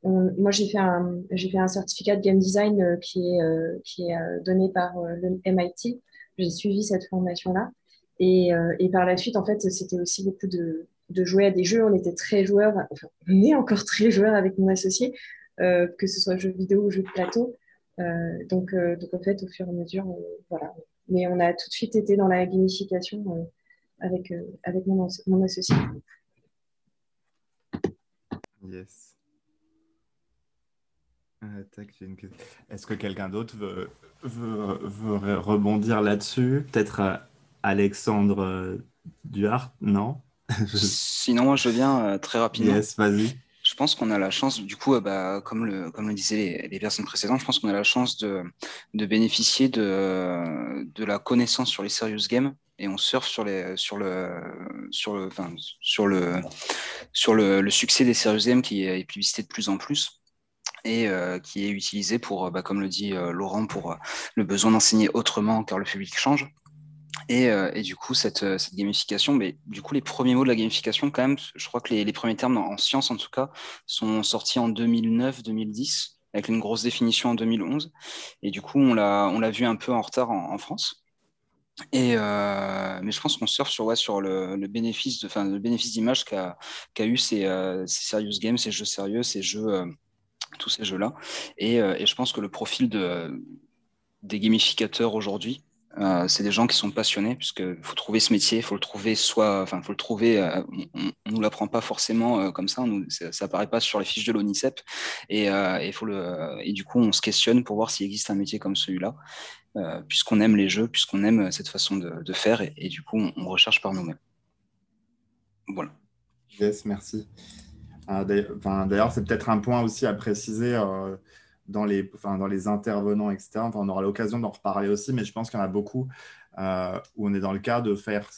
moi, j'ai fait un certificat de game design qui est donné par le MIT. J'ai suivi cette formation-là. Et par la suite, en fait, c'était aussi beaucoup de jouer à des jeux. On était très joueurs, enfin, on est encore très joueurs avec mon associé, que ce soit jeux vidéo ou jeux de plateau. Donc, en fait, au fur et à mesure, voilà. Mais on a tout de suite été dans la gamification avec mon associé. Yes. Tac, est-ce que quelqu'un d'autre veut rebondir là-dessus? Peut-être Alexandre Duhart, non? Sinon, moi, je viens très rapidement. Yes, vas-y. Je pense qu'on a la chance, du coup, comme le disaient les personnes précédentes, je pense qu'on a la chance de bénéficier de la connaissance sur les serious games et on surfe sur le succès des serious games qui est publicité de plus en plus et qui est utilisé pour, comme le dit Laurent, pour le besoin d'enseigner autrement car le public change. Et du coup, cette gamification, mais du coup, les premiers mots de la gamification, quand même, je crois que les premiers termes en sciences, en tout cas, sont sortis en 2009-2010, avec une grosse définition en 2011. Et du coup, on l'a vu un peu en retard en France. Mais je pense qu'on surfe sur le bénéfice d'image qu'a eu ces serious games, ces jeux sérieux, tous ces jeux-là. Et je pense que le profil des gamificateurs aujourd'hui, c'est des gens qui sont passionnés, puisqu'il faut trouver ce métier, il faut le trouver on nous l'apprend pas forcément comme ça, ça apparaît pas sur les fiches de l'ONICEP, et du coup on se questionne pour voir s'il existe un métier comme celui-là, puisqu'on aime les jeux, puisqu'on aime cette façon de faire, et du coup on recherche par nous-mêmes. Voilà. Yes, merci. D'ailleurs, c'est peut-être un point aussi à préciser dans les intervenants, etc. Enfin, on aura l'occasion d'en reparler aussi, mais je pense qu'il y en a beaucoup où on est dans le cas de faire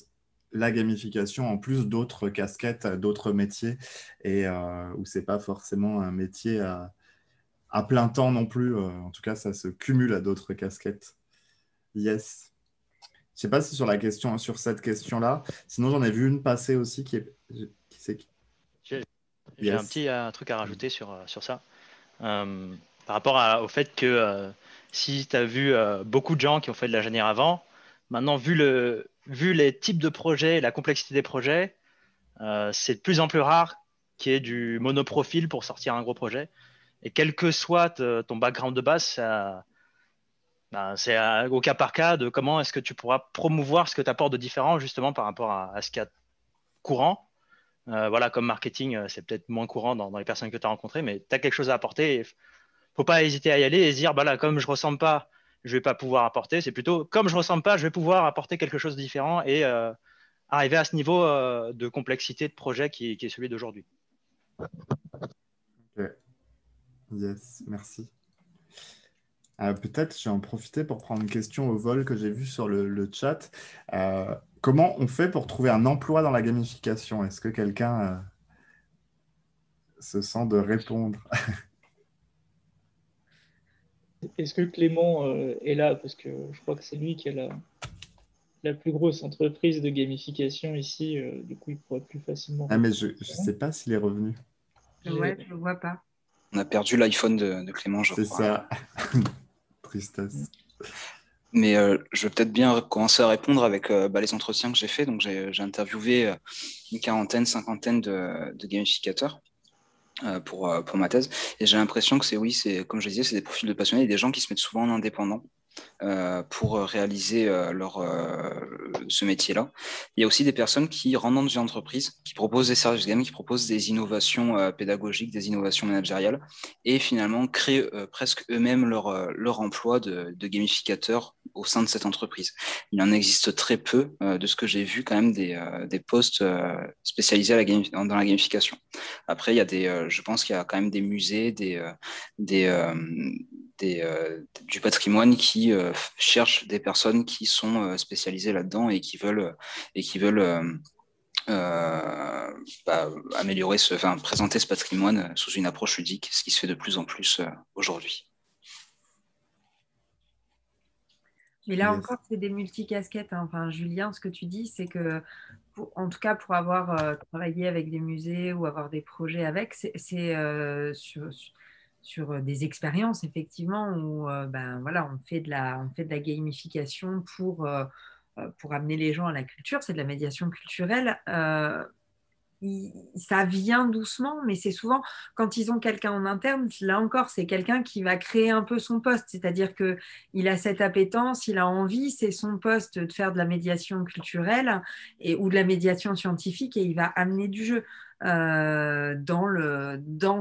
la gamification en plus d'autres casquettes, d'autres métiers, et où ce n'est pas forcément un métier à plein temps non plus. En tout cas, ça se cumule à d'autres casquettes. Yes. Je ne sais pas si sur cette question-là. Sinon, j'en ai vu une passer aussi qui c'est qui? J'ai un petit truc à rajouter sur ça. Par rapport au fait que si tu as vu beaucoup de gens qui ont fait de l'ingénierie avant, maintenant, vu les types de projets, la complexité des projets, c'est de plus en plus rare qu'il y ait du monoprofil pour sortir un gros projet. Et quel que soit ton background de base, c'est au cas par cas de comment est-ce que tu pourras promouvoir ce que tu apportes de différent justement par rapport à ce qu'il y a de courant. Voilà, comme marketing, c'est peut-être moins courant dans les personnes que tu as rencontrées, mais tu as quelque chose à apporter. Il ne faut pas hésiter à y aller et se dire, là, comme je ne ressemble pas, je ne vais pas pouvoir apporter. C'est plutôt, comme je ne ressemble pas, je vais pouvoir apporter quelque chose de différent et arriver à ce niveau de complexité de projet qui est celui d'aujourd'hui. Ok. Yes, merci. Peut-être je vais en profiter pour prendre une question au vol que j'ai vue sur le chat. Comment on fait pour trouver un emploi dans la gamification? Est-ce que quelqu'un se sent de répondre? Est-ce que Clément est là? Parce que je crois que c'est lui qui a la plus grosse entreprise de gamification ici. Du coup, il pourrait plus facilement. Ah, mais je ne sais pas s'il est revenu. Ouais, je ne le vois pas. On a perdu l'iPhone de Clément, je crois. C'est ça. Tristesse. Mais je vais peut-être bien commencer à répondre avec les entretiens que j'ai faits. Donc, j'ai interviewé une quarantaine, cinquantaine de gamificateurs pour ma thèse. Et j'ai l'impression que c'est comme je disais, c'est des profils de passionnés et des gens qui se mettent souvent en indépendant pour réaliser ce métier-là. Il y a aussi des personnes qui rentrent dans une entreprise, qui proposent des services games, qui proposent des innovations pédagogiques, des innovations managériales, et finalement créent presque eux-mêmes leur emploi de gamificateur au sein de cette entreprise. Il en existe très peu de ce que j'ai vu quand même des postes spécialisés dans la gamification. Après, je pense qu'il y a quand même des musées, du patrimoine qui cherchent des personnes qui sont spécialisées là-dedans et qui veulent améliorer présenter ce patrimoine sous une approche ludique, ce qui se fait de plus en plus aujourd'hui. Mais là encore, c'est des multicasquettes, hein. Enfin, Julien, ce que tu dis, c'est que, en tout cas, pour avoir travaillé avec des musées ou avoir des projets avec, c'est sur des expériences, effectivement, où voilà, on fait de la gamification pour amener les gens à la culture. C'est de la médiation culturelle. Ça vient doucement, mais c'est souvent quand ils ont quelqu'un en interne, là encore, c'est quelqu'un qui va créer un peu son poste, c'est-à-dire qu'il a cette appétence, il a envie, c'est son poste de faire de la médiation culturelle ou de la médiation scientifique et il va amener du jeu dans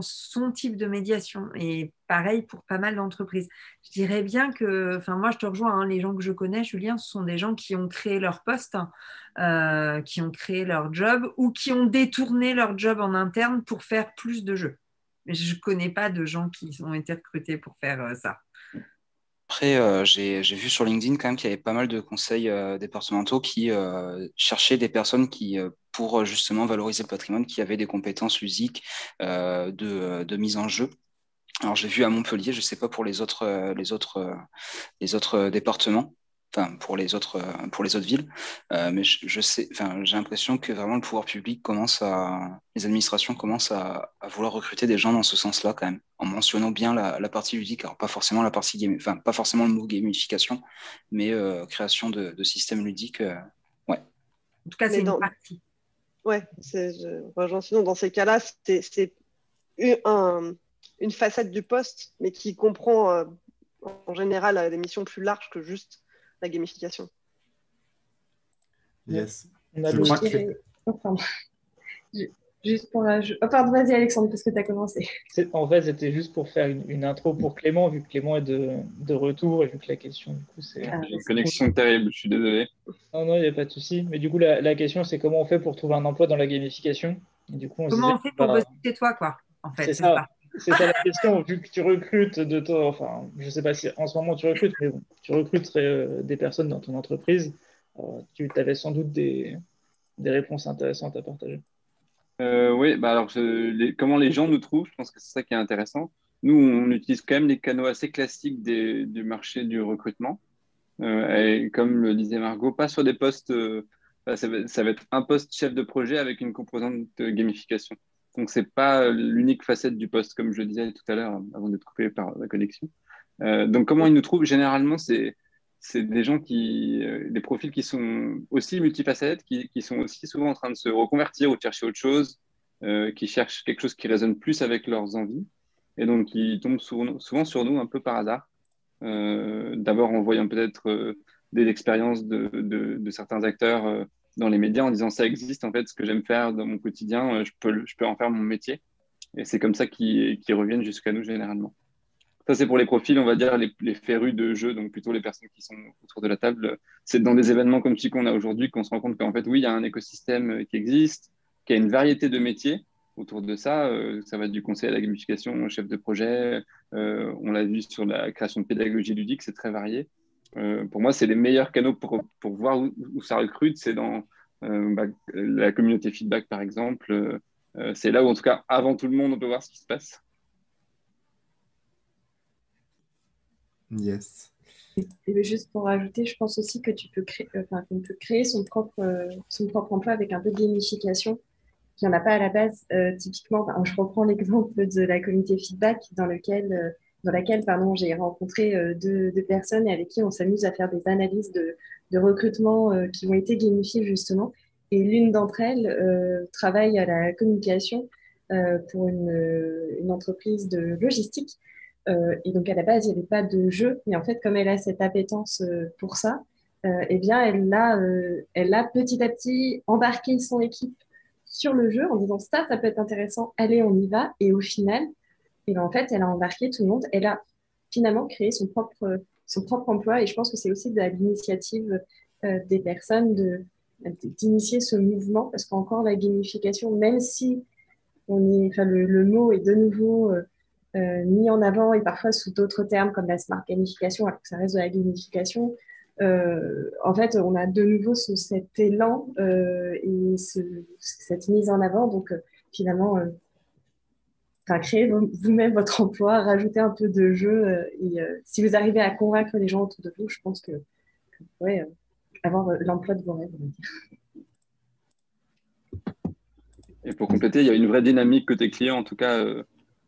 son type de médiation. Et pareil pour pas mal d'entreprises. Je dirais bien que, enfin moi je te rejoins, hein, les gens que je connais, Julien, ce sont des gens qui ont créé leur poste, qui ont créé leur job ou qui ont détourné leur job en interne pour faire plus de jeux. Je ne connais pas de gens qui ont été recrutés pour faire ça. Après, j'ai vu sur LinkedIn quand même qu'il y avait pas mal de conseils départementaux qui cherchaient des personnes qui, pour justement valoriser le patrimoine, qui avaient des compétences ludiques de mise en jeu. Alors j'ai vu à Montpellier, je ne sais pas pour les autres départements, enfin pour les autres villes, mais je sais, enfin j'ai l'impression que vraiment le pouvoir public les administrations commencent à vouloir recruter des gens dans ce sens-là quand même, en mentionnant bien la partie ludique, alors pas forcément la partie pas forcément le mot gamification, mais création de systèmes ludiques, ouais. En tout cas, c'est une partie. Ouais, je rejoins sinon dans ces cas-là, c'est une facette du poste, mais qui comprend en général des missions plus larges que juste la gamification. Yes. Je crois que Juste pour pardon, vas-y Alexandre, parce que tu as commencé. En fait, c'était juste pour faire une intro pour Clément, vu que Clément est de retour et vu que la question, du coup, c'est... J'ai une connexion terrible, je suis désolé. Non, il n'y a pas de souci. Mais du coup, la question, c'est comment on fait pour trouver un emploi dans la gamification? Et du coup, comment on fait pour bosser chez toi, quoi, en fait, c'est ça. C'est ça la question, vu que tu recrutes de toi, enfin, je ne sais pas si en ce moment tu recrutes, mais bon, tu recrutes des personnes dans ton entreprise, tu avais sans doute des réponses intéressantes à partager. Oui, alors comment les gens nous trouvent, je pense que c'est ça qui est intéressant. Nous, on utilise quand même les canaux assez classiques du marché du recrutement. Et comme le disait Margot, pas sur des postes, ça va être un poste chef de projet avec une composante de gamification. Donc, c'est pas l'unique facette du poste, comme je le disais tout à l'heure, avant d'être coupé par la connexion. Donc, comment ils nous trouvent? Généralement, c'est des gens des profils qui sont aussi multifacettes, qui sont aussi souvent en train de se reconvertir ou de chercher autre chose, qui cherchent quelque chose qui résonne plus avec leurs envies. Et donc, ils tombent souvent sur nous un peu par hasard. D'abord en voyant peut-être des expériences de certains acteurs dans les médias en disant ça existe, en fait, ce que j'aime faire dans mon quotidien, je peux en faire mon métier. Et c'est comme ça qu'ils reviennent jusqu'à nous généralement. Ça, c'est pour les profils, on va dire, les férus de jeu, donc plutôt les personnes qui sont autour de la table. C'est dans des événements comme celui qu'on a aujourd'hui qu'on se rend compte qu'en fait, oui, il y a un écosystème qui existe, qui a une variété de métiers autour de ça. Ça va du conseil à la gamification, au chef de projet. On l'a vu sur la création de pédagogie ludique, c'est très varié. Pour moi, c'est les meilleurs canaux pour voir où ça recrute. C'est dans la communauté feedback, par exemple. C'est là où, en tout cas, avant tout le monde, on peut voir ce qui se passe. Yes. Et juste pour rajouter, je pense aussi que qu'on peut créer son propre emploi avec un peu de gamification qu'il n'y en a pas à la base. Typiquement, je reprends l'exemple de la communauté feedback dans laquelle j'ai rencontré deux personnes avec qui on s'amuse à faire des analyses de recrutement qui ont été gamifiées justement. Et l'une d'entre elles travaille à la communication pour une entreprise de logistique. Et donc à la base, il n'y avait pas de jeu, mais en fait, comme elle a cette appétence pour ça, eh bien, elle a petit à petit embarqué son équipe sur le jeu en disant ça peut être intéressant, allez, on y va. Et au final, et ben, en fait, elle a embarqué tout le monde. Elle a finalement créé son propre emploi. Et je pense que c'est aussi de l'initiative des personnes d'initier ce mouvement, parce qu'encore la gamification, même si le mot est de nouveau mis en avant et parfois sous d'autres termes comme la smart gamification, alors que ça reste de la gamification, en fait, on a de nouveau cet élan et cette mise en avant. Donc, finalement, créer vous-même votre emploi, rajouter un peu de jeu. Si vous arrivez à convaincre les gens autour de vous, je pense que vous pourrez avoir l'emploi de vos rêves, on va dire. Et pour compléter, il y a une vraie dynamique côté client, en tout cas,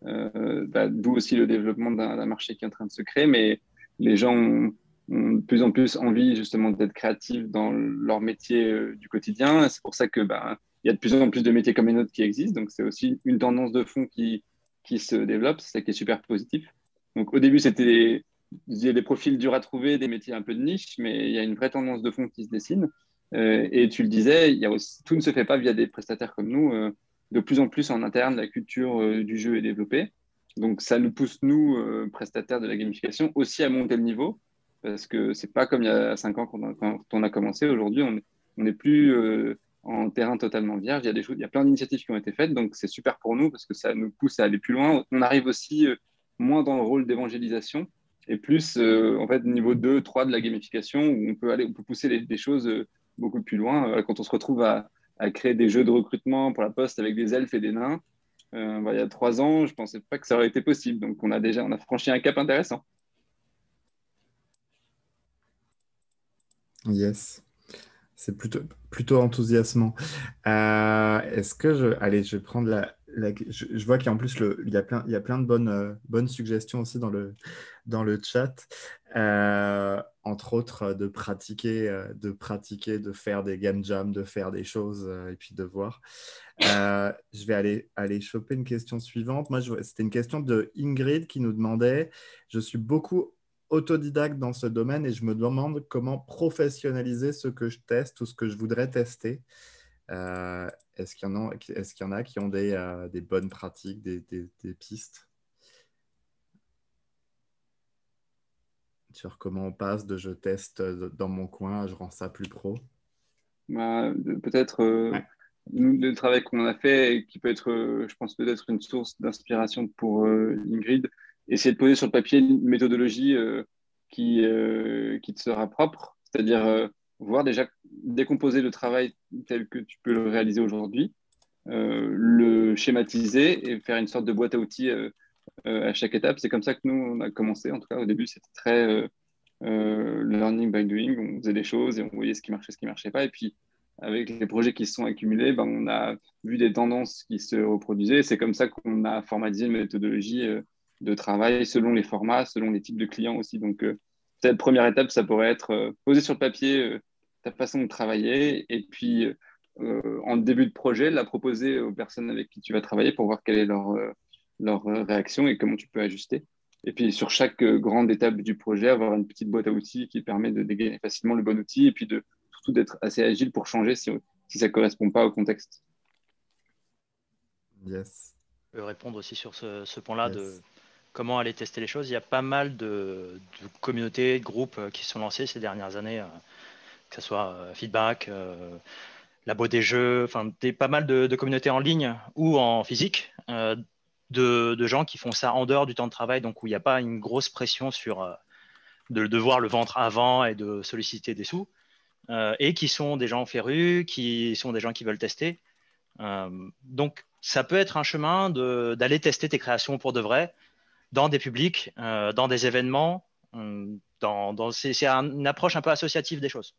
d'où aussi le développement d'un marché qui est en train de se créer. Mais les gens ont de plus en plus envie justement d'être créatifs dans leur métier du quotidien. C'est pour ça que il y a de plus en plus de métiers comme les nôtres qui existent. Donc, c'est aussi une tendance de fond qui se développe. C'est ça qui est super positif. Donc, au début, c'était des profils durs à trouver, des métiers un peu de niche, mais il y a une vraie tendance de fond qui se dessine. Et tu le disais, tout ne se fait pas via des prestataires comme nous. De plus en plus en interne, la culture du jeu est développée. Donc, ça nous pousse, nous, prestataires de la gamification, aussi à monter le niveau. Parce que c'est pas comme il y a 5 ans quand on a commencé. Aujourd'hui, on n'est plus en terrain totalement vierge. Il y a des choses, il y a plein d'initiatives qui ont été faites. Donc, c'est super pour nous parce que ça nous pousse à aller plus loin. On arrive aussi moins dans le rôle d'évangélisation et plus, en fait, niveau 2, 3 de la gamification où on peut pousser des choses beaucoup plus loin. Quand on se retrouve à créer des jeux de recrutement pour la Poste avec des elfes et des nains, il y a 3 ans, je ne pensais pas que ça aurait été possible. Donc, on a franchi un cap intéressant. Yes, c'est plutôt enthousiasmant. Est-ce que allez, je vais prendre je vois qu'en plus il y a plein de bonnes suggestions aussi dans le chat. Entre autres de pratiquer, de faire des game jams, de faire des choses et puis de voir. Je vais aller choper une question suivante. Moi, c'était une question de Ingrid qui nous demandait, je suis beaucoup autodidacte dans ce domaine et je me demande comment professionnaliser ce que je teste ou ce que je voudrais tester. Est-ce qu'il y en a qui ont des bonnes pratiques, des pistes sur comment on passe de je teste dans mon coin à je rends ça plus pro? Peut-être le travail qu'on a fait et qui peut être, je pense, peut-être une source d'inspiration pour Ingrid, essayer de poser sur le papier une méthodologie qui te sera propre, c'est-à-dire voir déjà décomposer le travail tel que tu peux le réaliser aujourd'hui, le schématiser et faire une sorte de boîte à outils à chaque étape. C'est comme ça que nous, on a commencé. En tout cas, au début, c'était très learning by doing. On faisait des choses et on voyait ce qui marchait pas. Et puis, avec les projets qui se sont accumulés, on a vu des tendances qui se reproduisaient. C'est comme ça qu'on a formalisé une méthodologie de travail selon les formats, selon les types de clients aussi. Donc, cette première étape, ça pourrait être poser sur le papier ta façon de travailler et puis, en début de projet, la proposer aux personnes avec qui tu vas travailler pour voir quelle est leur réaction et comment tu peux ajuster. Et puis, sur chaque grande étape du projet, avoir une petite boîte à outils qui permet de dégainer facilement le bon outil et puis surtout d'être assez agile pour changer si ça ne correspond pas au contexte. Yes. Je peux répondre aussi sur ce point-là Yes. de comment aller tester les choses. Il y a pas mal de communautés, de groupes qui se sont lancés ces dernières années, que ce soit Feedback, Labo des jeux, enfin pas mal de communautés en ligne ou en physique, de gens qui font ça en dehors du temps de travail, donc où il n'y a pas une grosse pression sur de devoir le ventre avant et de solliciter des sous, et qui sont des gens férus, qui sont des gens qui veulent tester. Donc, ça peut être un chemin d'aller tester tes créations pour de vrai, dans des publics, dans des événements. C'est une approche un peu associative des choses.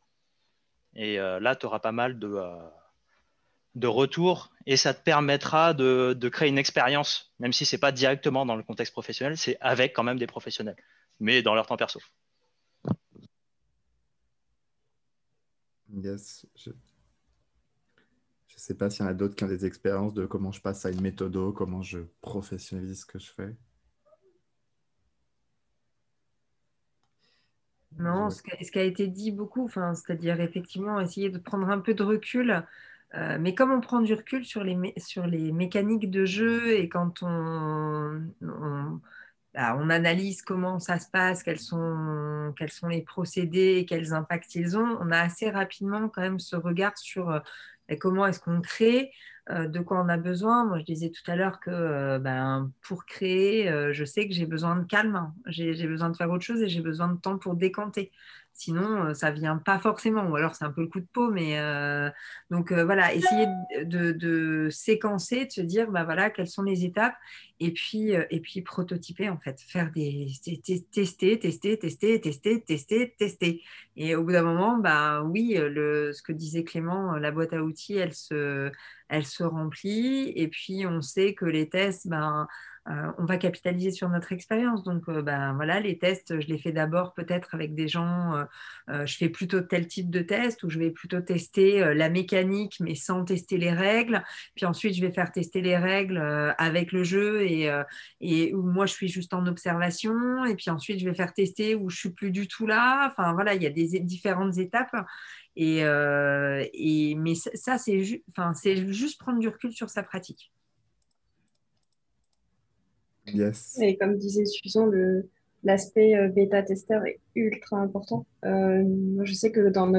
Et là, tu auras pas mal de retours et ça te permettra de créer une expérience, même si ce n'est pas directement dans le contexte professionnel, c'est avec quand même des professionnels, mais dans leur temps perso. Yes. Je ne sais pas s'il y en a d'autres qui ont des expériences de comment je passe à une méthode, comment je professionnalise ce que je fais. Non, ce qui a été dit beaucoup, c'est-à-dire effectivement essayer de prendre un peu de recul, mais comme on prend du recul sur les mécaniques de jeu et quand on analyse comment ça se passe, quels sont les procédés et quels impacts ils ont, on a assez rapidement quand même ce regard sur comment est-ce qu'on crée. de quoi on a besoin. Moi, je disais tout à l'heure que pour créer, je sais que j'ai besoin de calme, j'ai besoin de faire autre chose et j'ai besoin de temps pour décanter. Sinon, ça ne vient pas forcément, ou alors c'est un peu le coup de peau. Mais donc voilà, essayer de séquencer, de se dire voilà, quelles sont les étapes et puis prototyper en fait, faire tester. Et au bout d'un moment, oui, ce que disait Clément, la boîte à outils, elle se remplit. Et puis, on sait que les tests, on va capitaliser sur notre expérience. Donc, voilà, les tests, je les fais d'abord peut-être avec des gens. Je fais plutôt tel type de test où je vais plutôt tester la mécanique, mais sans tester les règles. Puis ensuite, je vais faire tester les règles avec le jeu et où moi, je suis juste en observation. Et puis ensuite, je vais faire tester où je suis plus du tout là. Enfin, voilà, il y a des différentes étapes. Mais ça, c'est juste prendre du recul sur sa pratique. Yes. Et comme disait Susan, l'aspect bêta-testeur est ultra important. Moi, je sais que dans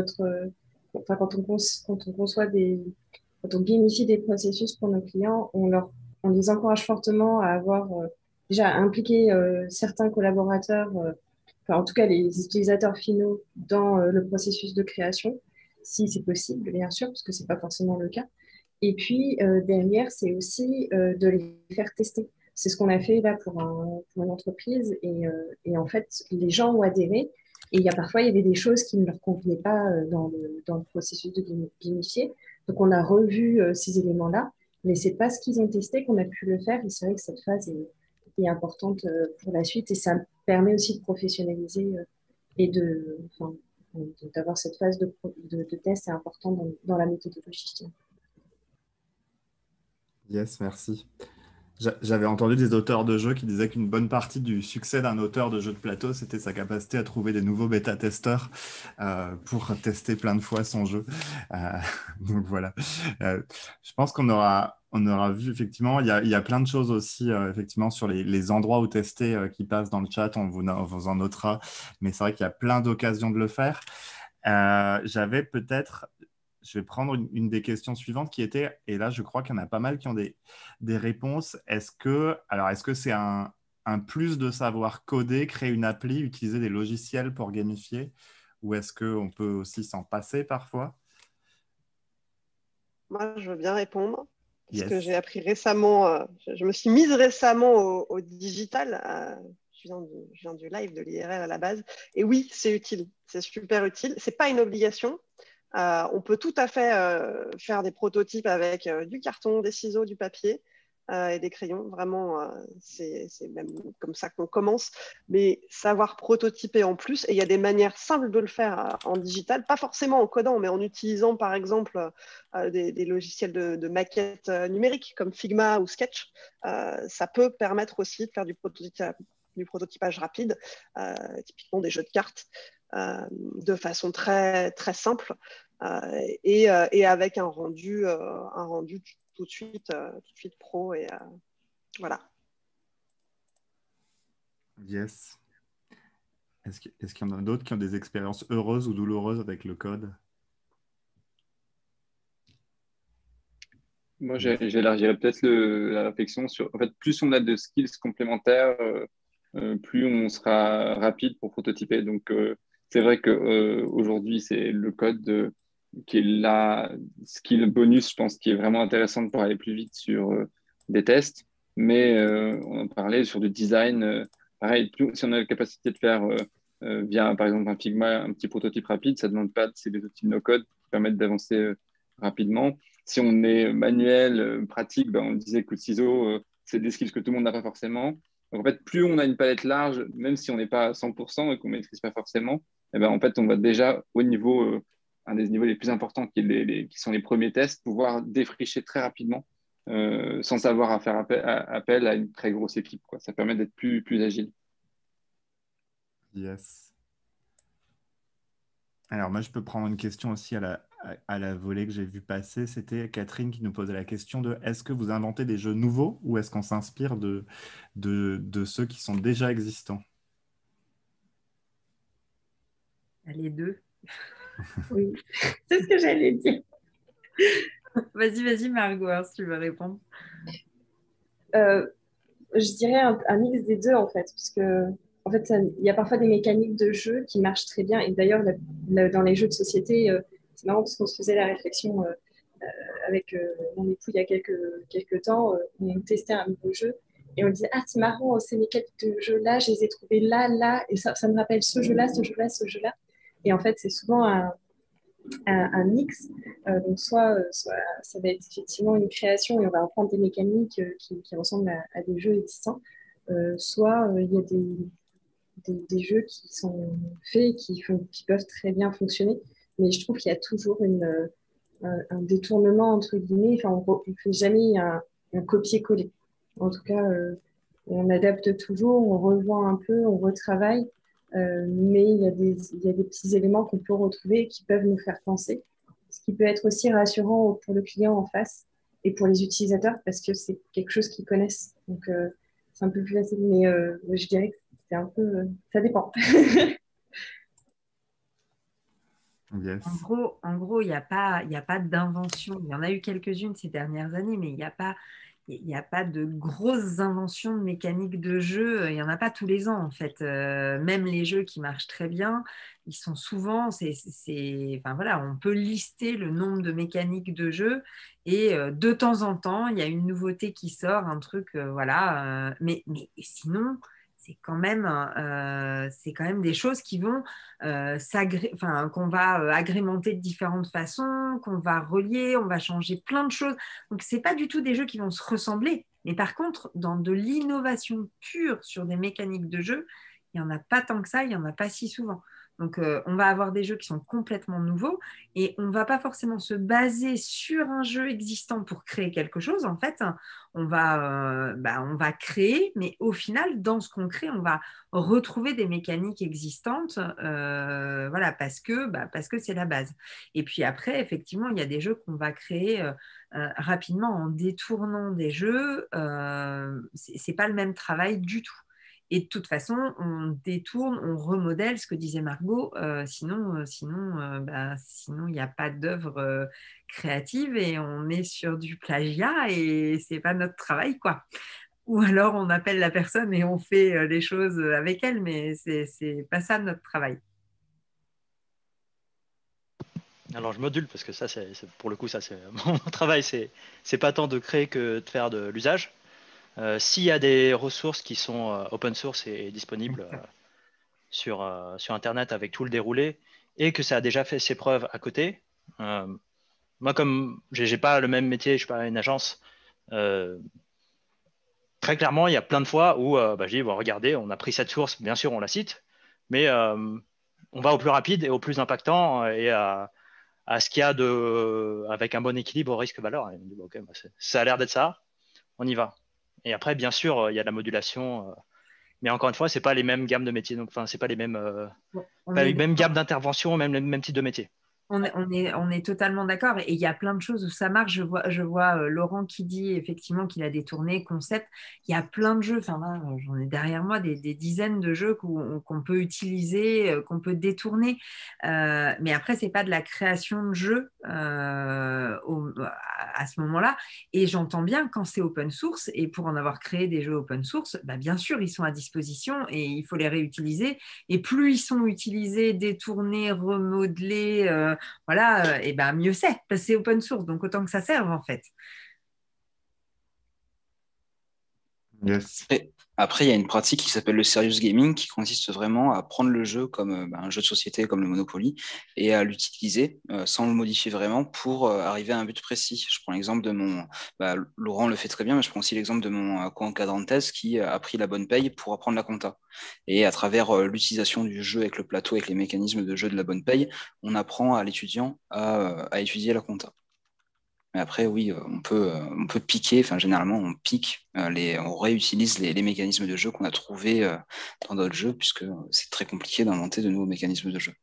enfin, quand on conçoit quand on gamifie des processus pour nos clients, on les encourage fortement à avoir déjà impliqué certains collaborateurs, enfin, en tout cas les utilisateurs finaux, dans le processus de création, si c'est possible, bien sûr, parce que c'est pas forcément le cas. Et puis derrière, c'est aussi de les faire tester. C'est ce qu'on a fait là pour une entreprise. Et en fait, les gens ont adhéré. Et parfois, il y avait des choses qui ne leur convenaient pas dans le processus de gamifier. Donc, on a revu ces éléments-là. Mais ce n'est pas ce qu'ils ont testé qu'on a pu le faire. Et c'est vrai que cette phase est importante pour la suite. Et ça permet aussi de professionnaliser et d'avoir cette phase de test. C'est important dans la méthodologie. Yes, merci. J'avais entendu des auteurs de jeux qui disaient qu'une bonne partie du succès d'un auteur de jeu de plateau, c'était sa capacité à trouver des nouveaux bêta-testeurs pour tester plein de fois son jeu. Donc voilà. Je pense qu'on aura vu, effectivement, il y a plein de choses aussi, effectivement, sur les endroits où tester qui passent dans le chat, on vous en notera. Mais c'est vrai qu'il y a plein d'occasions de le faire. J'avais peut-être... Je vais prendre une des questions suivantes qui était, et là je crois qu'il y en a pas mal qui ont des réponses. Est-ce que c'est un plus de savoir coder, créer une appli, utiliser des logiciels pour gamifier, ou est-ce qu'on peut aussi s'en passer parfois? Moi, je veux bien répondre. Parce Yes. que j'ai appris récemment, je me suis mise récemment au digital. Je viens du live, de l'IRL à la base. Et oui, c'est utile. C'est super utile. Ce n'est pas une obligation. On peut tout à fait faire des prototypes avec du carton, des ciseaux, du papier et des crayons. Vraiment, c'est même comme ça qu'on commence. Mais savoir prototyper en plus, et il y a des manières simples de le faire en digital, pas forcément en codant, mais en utilisant par exemple des logiciels de maquette numérique comme Figma ou Sketch. Ça peut permettre aussi de faire du prototypage rapide, typiquement des jeux de cartes, de façon très, très simple. Et avec un rendu tout de suite pro. Et voilà. Yes. Est-ce qu'il y en a d'autres qui ont des expériences heureuses ou douloureuses avec le code? Moi, j'élargirais peut-être la réflexion sur, en fait, plus on a de skills complémentaires, plus on sera rapide pour prototyper. Donc, c'est vrai qu'aujourd'hui, c'est le code qui est la skill bonus, je pense, qui est vraiment intéressante pour aller plus vite sur des tests. Mais on en parlait sur du design. Pareil, si on a la capacité de faire via, par exemple, un Figma, un petit prototype rapide, ça ne demande pas, c'est des outils de no-code qui permettent d'avancer rapidement. Si on est manuel, pratique, on disait que le ciseau, c'est des skills que tout le monde n'a pas forcément. Donc, en fait, plus on a une palette large, même si on n'est pas à 100% et qu'on ne maîtrise pas forcément, en fait, on va déjà au niveau, un des niveaux les plus importants qui sont les premiers tests, pouvoir défricher très rapidement sans avoir à faire appel à une très grosse équipe, quoi. Ça permet d'être plus agile. Yes. Alors moi, je peux prendre une question aussi à la volée que j'ai vue passer. C'était Catherine qui nous posait la question de est-ce que vous inventez des jeux nouveaux ou est-ce qu'on s'inspire de ceux qui sont déjà existants? Les deux. Oui, c'est ce que j'allais dire. Vas-y, Margot, hein, si tu veux répondre. Je dirais un mix des deux en fait, parce que en fait, il y a parfois des mécaniques de jeu qui marchent très bien. Et d'ailleurs, dans les jeux de société, c'est marrant parce qu'on se faisait la réflexion avec mon époux il y a quelques temps. On testait un nouveau jeu et on disait, ah, c'est marrant, ces mécaniques de jeu-là, je les ai trouvées là, et ça me rappelle ce jeu-là, ce jeu-là, ce jeu-là. Et en fait, c'est souvent un mix. Donc, soit ça va être effectivement une création et on va reprendre des mécaniques qui ressemblent à des jeux existants, soit il y a des jeux qui sont faits, qui peuvent très bien fonctionner. Mais je trouve qu'il y a toujours un détournement, entre guillemets. Enfin, on ne fait jamais un copier-coller. En tout cas, on adapte toujours, on revoit un peu, on retravaille. Mais il y a des petits éléments qu'on peut retrouver et qui peuvent nous faire penser. Ce qui peut être aussi rassurant pour le client en face et pour les utilisateurs parce que c'est quelque chose qu'ils connaissent. Donc, c'est un peu plus facile. Mais je dirais que c'est un peu... ça dépend. Yes. En gros, il n'y a pas d'invention. Il y en a eu quelques-unes ces dernières années, mais il n'y a pas de grosses inventions de mécanique de jeu. Il n'y en a pas tous les ans, en fait. Même les jeux qui marchent très bien, ils sont souvent... enfin, voilà, on peut lister le nombre de mécaniques de jeu et de temps en temps, il y a une nouveauté qui sort, un truc, voilà. Mais sinon... C'est quand même des choses qui vont qu'on va agrémenter de différentes façons, qu'on va relier, on va changer plein de choses. Donc, ce n'est pas du tout des jeux qui vont se ressembler. Mais par contre, dans de l'innovation pure sur des mécaniques de jeu, il n'y en a pas tant que ça, il n'y en a pas si souvent. Donc, on va avoir des jeux qui sont complètement nouveaux et on ne va pas forcément se baser sur un jeu existant pour créer quelque chose. En fait, on va créer, mais au final, dans ce qu'on crée, on va retrouver des mécaniques existantes, voilà, parce que c'est la base. Et puis après, effectivement, il y a des jeux qu'on va créer rapidement en détournant des jeux. C'est pas le même travail du tout. Et de toute façon, on détourne, on remodèle ce que disait Margot. Sinon, il n'y a pas d'œuvre créative et on est sur du plagiat et c'est pas notre travail, quoi. Ou alors on appelle la personne et on fait les choses avec elle, mais c'est pas ça notre travail. Alors je module parce que ça, pour le coup, ça c'est mon travail. C'est pas tant de créer que de faire de l'usage. S'il y a des ressources qui sont open source et disponibles sur Internet avec tout le déroulé et que ça a déjà fait ses preuves à côté, moi comme j'ai pas le même métier, je suis pas une agence, très clairement il y a plein de fois où je dis bon, regardez, on a pris cette source, bien sûr on la cite, mais on va au plus rapide et au plus impactant et à ce qu'il y a avec un bon équilibre risque-valeur. Et on dit, bon, ok, ça a l'air d'être ça, on y va. Et après, bien sûr, il y a la modulation, mais encore une fois, c'est pas les mêmes gammes de métiers, donc enfin, c'est pas les mêmes, pas les mêmes gammes d'intervention, même les mêmes types de métiers. On est totalement d'accord et il y a plein de choses où ça marche. Je vois Laurent qui dit effectivement qu'il a des tournées concept. Il y a plein de jeux, enfin là, j'en ai derrière moi des dizaines de jeux qu'on peut utiliser, qu'on peut détourner. Mais après, c'est pas de la création de jeux à ce moment-là. Et j'entends bien quand c'est open source et pour en avoir créé des jeux open source, bien sûr, ils sont à disposition et il faut les réutiliser. Et plus ils sont utilisés, détournés, remodelés, voilà, et mieux c'est, parce que c'est open source, donc autant que ça serve en fait. Yes. Après, il y a une pratique qui s'appelle le serious gaming qui consiste vraiment à prendre le jeu comme un jeu de société comme le Monopoly et à l'utiliser sans le modifier vraiment pour arriver à un but précis. Je prends l'exemple de Laurent le fait très bien, mais je prends aussi l'exemple de mon co-encadrantesse qui a pris la bonne paye pour apprendre la compta. Et à travers l'utilisation du jeu avec le plateau, avec les mécanismes de jeu de la bonne paye, on apprend à l'étudiant à étudier la compta. Mais après, oui, on peut piquer, enfin généralement on pique, on réutilise les mécanismes de jeu qu'on a trouvés dans d'autres jeux, puisque c'est très compliqué d'inventer de nouveaux mécanismes de jeu.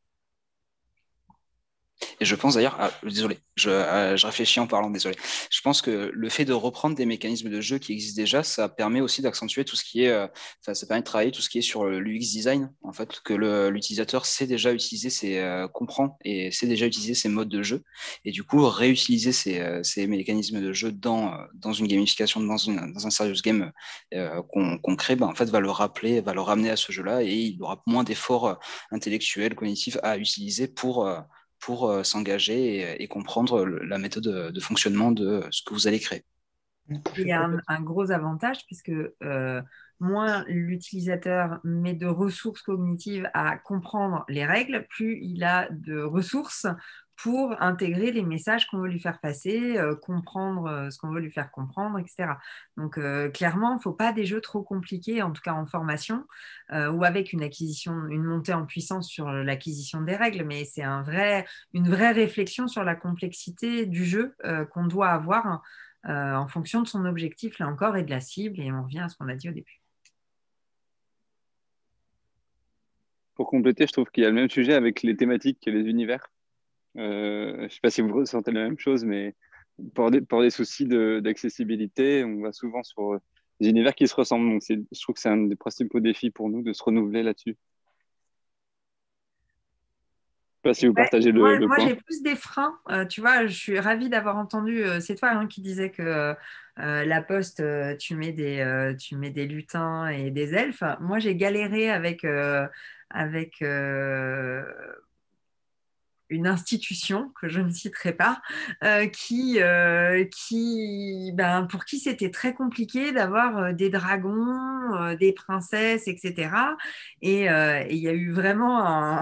Et je pense d'ailleurs, désolé, je réfléchis en parlant, désolé. Je pense que le fait de reprendre des mécanismes de jeu qui existent déjà, ça permet aussi d'accentuer tout ce qui est, ça permet de travailler tout ce qui est sur l'UX design, en fait, que l'utilisateur sait déjà utiliser comprend et sait déjà utiliser ces modes de jeu. Et du coup, réutiliser ces mécanismes de jeu dans une gamification, dans un serious game qu'on crée, en fait, va le rappeler, va le ramener à ce jeu-là et il aura moins d'efforts intellectuels, cognitifs à utiliser pour s'engager et comprendre la méthode de fonctionnement de ce que vous allez créer. Il y a un gros avantage puisque moins l'utilisateur met de ressources cognitives à comprendre les règles, plus il a de ressources pour intégrer les messages qu'on veut lui faire passer, comprendre ce qu'on veut lui faire comprendre, etc. Donc clairement, il ne faut pas des jeux trop compliqués, en tout cas en formation, ou avec une montée en puissance sur l'acquisition des règles, mais c'est une vraie réflexion sur la complexité du jeu qu'on doit avoir en fonction de son objectif, là encore, et de la cible, et on revient à ce qu'on a dit au début. Pour compléter, je trouve qu'il y a le même sujet avec les thématiques et les univers. Je ne sais pas si vous ressentez la même chose, mais pour des soucis d'accessibilité, on va souvent sur des univers qui se ressemblent. Donc je trouve que c'est un des principaux défis pour nous de se renouveler là-dessus. Je ne sais pas si vous partagez le moi point. j'ai plus des freins. Tu vois, je suis ravie d'avoir entendu, c'est toi qui disais que la Poste, tu mets des lutins et des elfes. Moi, j'ai galéré avec une institution que je ne citerai pas, pour qui c'était très compliqué d'avoir des dragons, des princesses, etc. Et il y a eu vraiment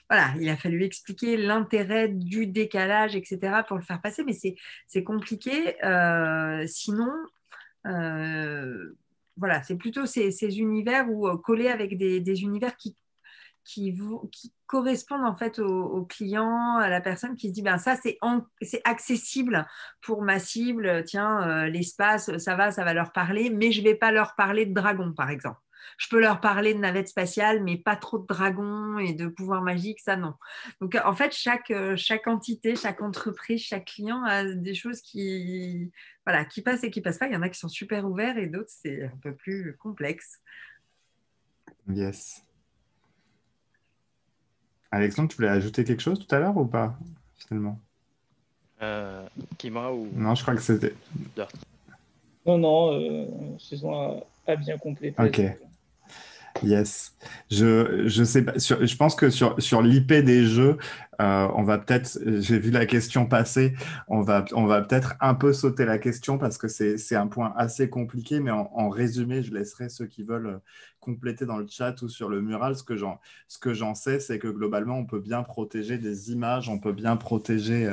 voilà, il a fallu expliquer l'intérêt du décalage, etc. pour le faire passer, mais c'est compliqué. Sinon, voilà, c'est plutôt ces univers où coller avec des univers qui correspondent en fait au client, à la personne qui se dit ben ça c'est accessible pour ma cible, tiens l'espace ça va leur parler, mais je vais pas leur parler de dragon par exemple. Je peux leur parler de navette spatiale, mais pas trop de dragons et de pouvoirs magiques, ça non. Donc en fait chaque entité, chaque entreprise, chaque client a des choses qui passent et qui passent pas. Il y en a qui sont super ouverts et d'autres c'est un peu plus complexe. Yes. Alexandre, tu voulais ajouter quelque chose tout à l'heure ou pas, finalement? Kima ou... Non, je crois que c'était... Non, Susan a bien complété. Ok. Yes. Je sais pas. Je pense que sur l'IP des jeux, on va peut-être, j'ai vu la question passer, on va peut-être un peu sauter la question parce que c'est un point assez compliqué, mais en résumé, je laisserai ceux qui veulent compléter dans le chat ou sur le mural. Ce que j'en sais, c'est que globalement, on peut bien protéger des images, on peut bien protéger,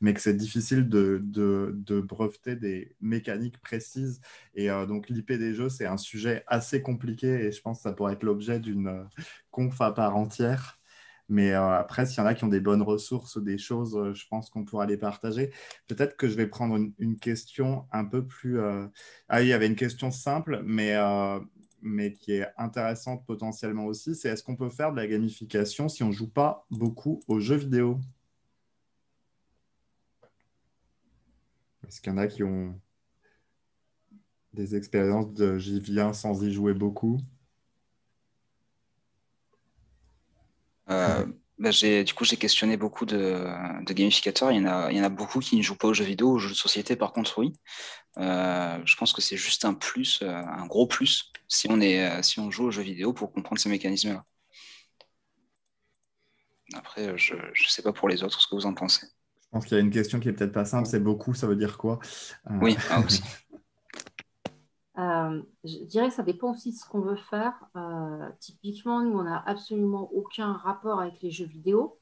mais que c'est difficile de breveter des mécaniques précises. Et donc, l'IP des jeux, c'est un sujet assez compliqué et je pense que ça pourrait être l'objet d'une conf à part entière. Mais après, s'il y en a qui ont des bonnes ressources ou des choses, je pense qu'on pourra les partager. Peut-être que je vais prendre une question un peu plus... Ah, il y avait une question simple, mais qui est intéressante potentiellement aussi. C'est est-ce qu'on peut faire de la gamification si on ne joue pas beaucoup aux jeux vidéo? Est-ce qu'il y en a qui ont des expériences de j'y viens sans y jouer beaucoup? Du coup, j'ai questionné beaucoup de gamificateurs. Il y en a beaucoup qui ne jouent pas aux jeux vidéo, aux jeux de société, par contre, oui. Je pense que c'est juste un plus, un gros plus, si on joue aux jeux vidéo pour comprendre ces mécanismes-là. Après, je ne sais pas pour les autres ce que vous en pensez. Je pense qu'il y a une question qui est peut-être pas simple, c'est beaucoup, ça veut dire quoi? Oui, aussi. Je dirais que ça dépend aussi de ce qu'on veut faire. Typiquement, nous, on n'a absolument aucun rapport avec les jeux vidéo.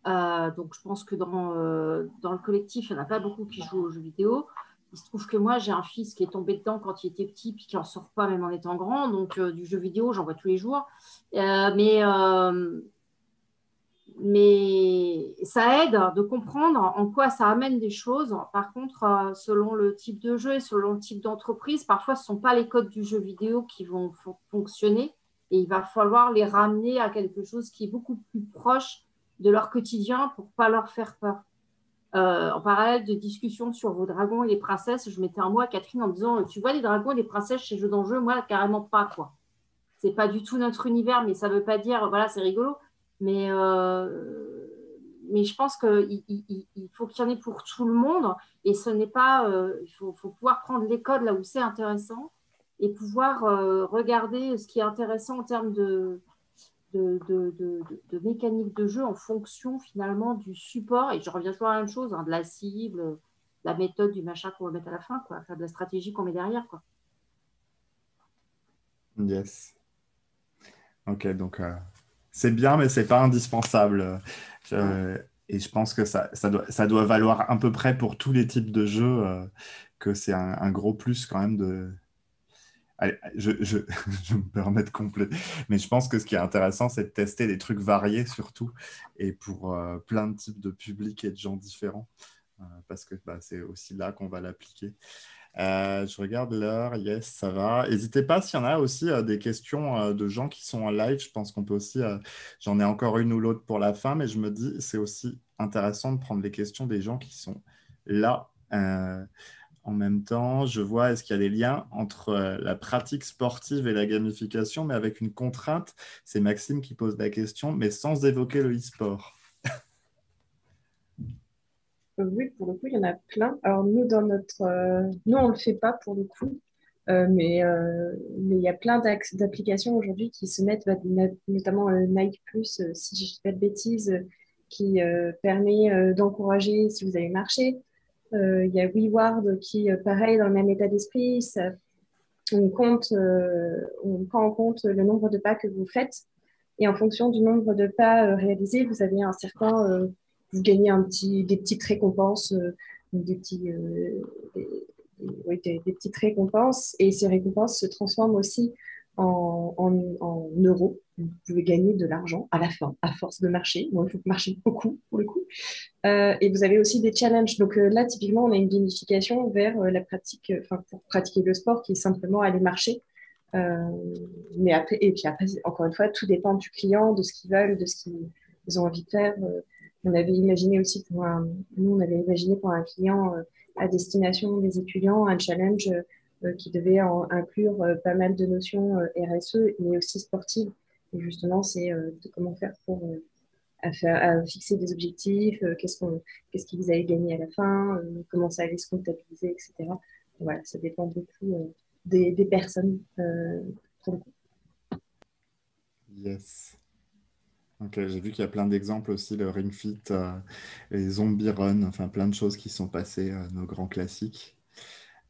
Donc, je pense que dans le collectif, il n'y en a pas beaucoup qui jouent aux jeux vidéo. Il se trouve que moi, j'ai un fils qui est tombé dedans quand il était petit, puis qui n'en sort pas même en étant grand. Donc, du jeu vidéo, j'en vois tous les jours. Mais ça aide de comprendre en quoi ça amène des choses. Par contre, selon le type de jeu et selon le type d'entreprise, parfois ce ne sont pas les codes du jeu vidéo qui vont fonctionner et il va falloir les ramener à quelque chose qui est beaucoup plus proche de leur quotidien pour pas leur faire peur. En parallèle de discussions sur vos dragons et les princesses, je mettais un mot à Catherine en me disant, tu vois les dragons et les princesses chez Jeux d'enjeu, moi carrément pas quoi. C'est pas du tout notre univers, mais ça veut pas dire, voilà, c'est rigolo, mais je pense qu'il faut qu'il y en ait pour tout le monde, et ce n'est pas, il faut pouvoir prendre les codes là où c'est intéressant et pouvoir regarder ce qui est intéressant en termes de mécanique de jeu en fonction finalement du support. Et je reviens toujours à la même chose, hein, de la cible, la méthode, du machin qu'on va mettre à la fin, quoi, enfin, de la stratégie qu'on met derrière, quoi. Yes. Ok, donc c'est bien, mais c'est pas indispensable. Et je pense que ça doit valoir à peu près pour tous les types de jeux, que c'est un gros plus quand même de. Allez, je me permets de compléter, mais je pense que ce qui est intéressant, c'est de tester des trucs variés surtout, et pour plein de types de publics et de gens différents, parce que c'est aussi là qu'on va l'appliquer. Je regarde l'heure, yes, ça va. N'hésitez pas s'il y en a aussi des questions de gens qui sont en live. Je pense qu'on peut aussi, j'en ai encore une ou l'autre pour la fin, mais je me dis c'est aussi intéressant de prendre les questions des gens qui sont là. En même temps, je vois, est-ce qu'il y a des liens entre la pratique sportive et la gamification, mais avec une contrainte. C'est Maxime qui pose la question, mais sans évoquer le e-sport. Oui, pour le coup, il y en a plein. Alors, nous, nous, on ne le fait pas pour le coup, mais il y a plein d'applications aujourd'hui qui se mettent, notamment Nike Plus, si je ne dis pas de bêtises, qui permet d'encourager si vous avez marché. Il y a WeWard qui, pareil, dans le même état d'esprit, on prend en compte le nombre de pas que vous faites. Et en fonction du nombre de pas réalisés, vous avez vous gagnez des petites récompenses, oui, des petites récompenses. Et ces récompenses se transforment aussi en euros. Vous pouvez gagner de l'argent à la fin, à force de marcher. Bon, il faut marcher beaucoup pour le coup. Et vous avez aussi des challenges. Donc là, typiquement, on a une gamification vers la pratique, pour pratiquer le sport qui est simplement aller marcher. Euh, et puis après, encore une fois, tout dépend du client, de ce qu'ils veulent, de ce qu'ils ont envie de faire. On avait imaginé aussi nous, on avait imaginé pour un client à destination des étudiants un challenge qui devait inclure pas mal de notions RSE, mais aussi sportives. Et justement, c'est de comment faire pour à fixer des objectifs, qu'est-ce qu'ils allaient gagner à la fin, comment ça allait se comptabiliser, etc. Voilà, ça dépend beaucoup des personnes. Pour le coup. Yes. Ok, j'ai vu qu'il y a plein d'exemples aussi, le Ring Fit, les Zombie Run, enfin plein de choses qui sont passées, nos grands classiques.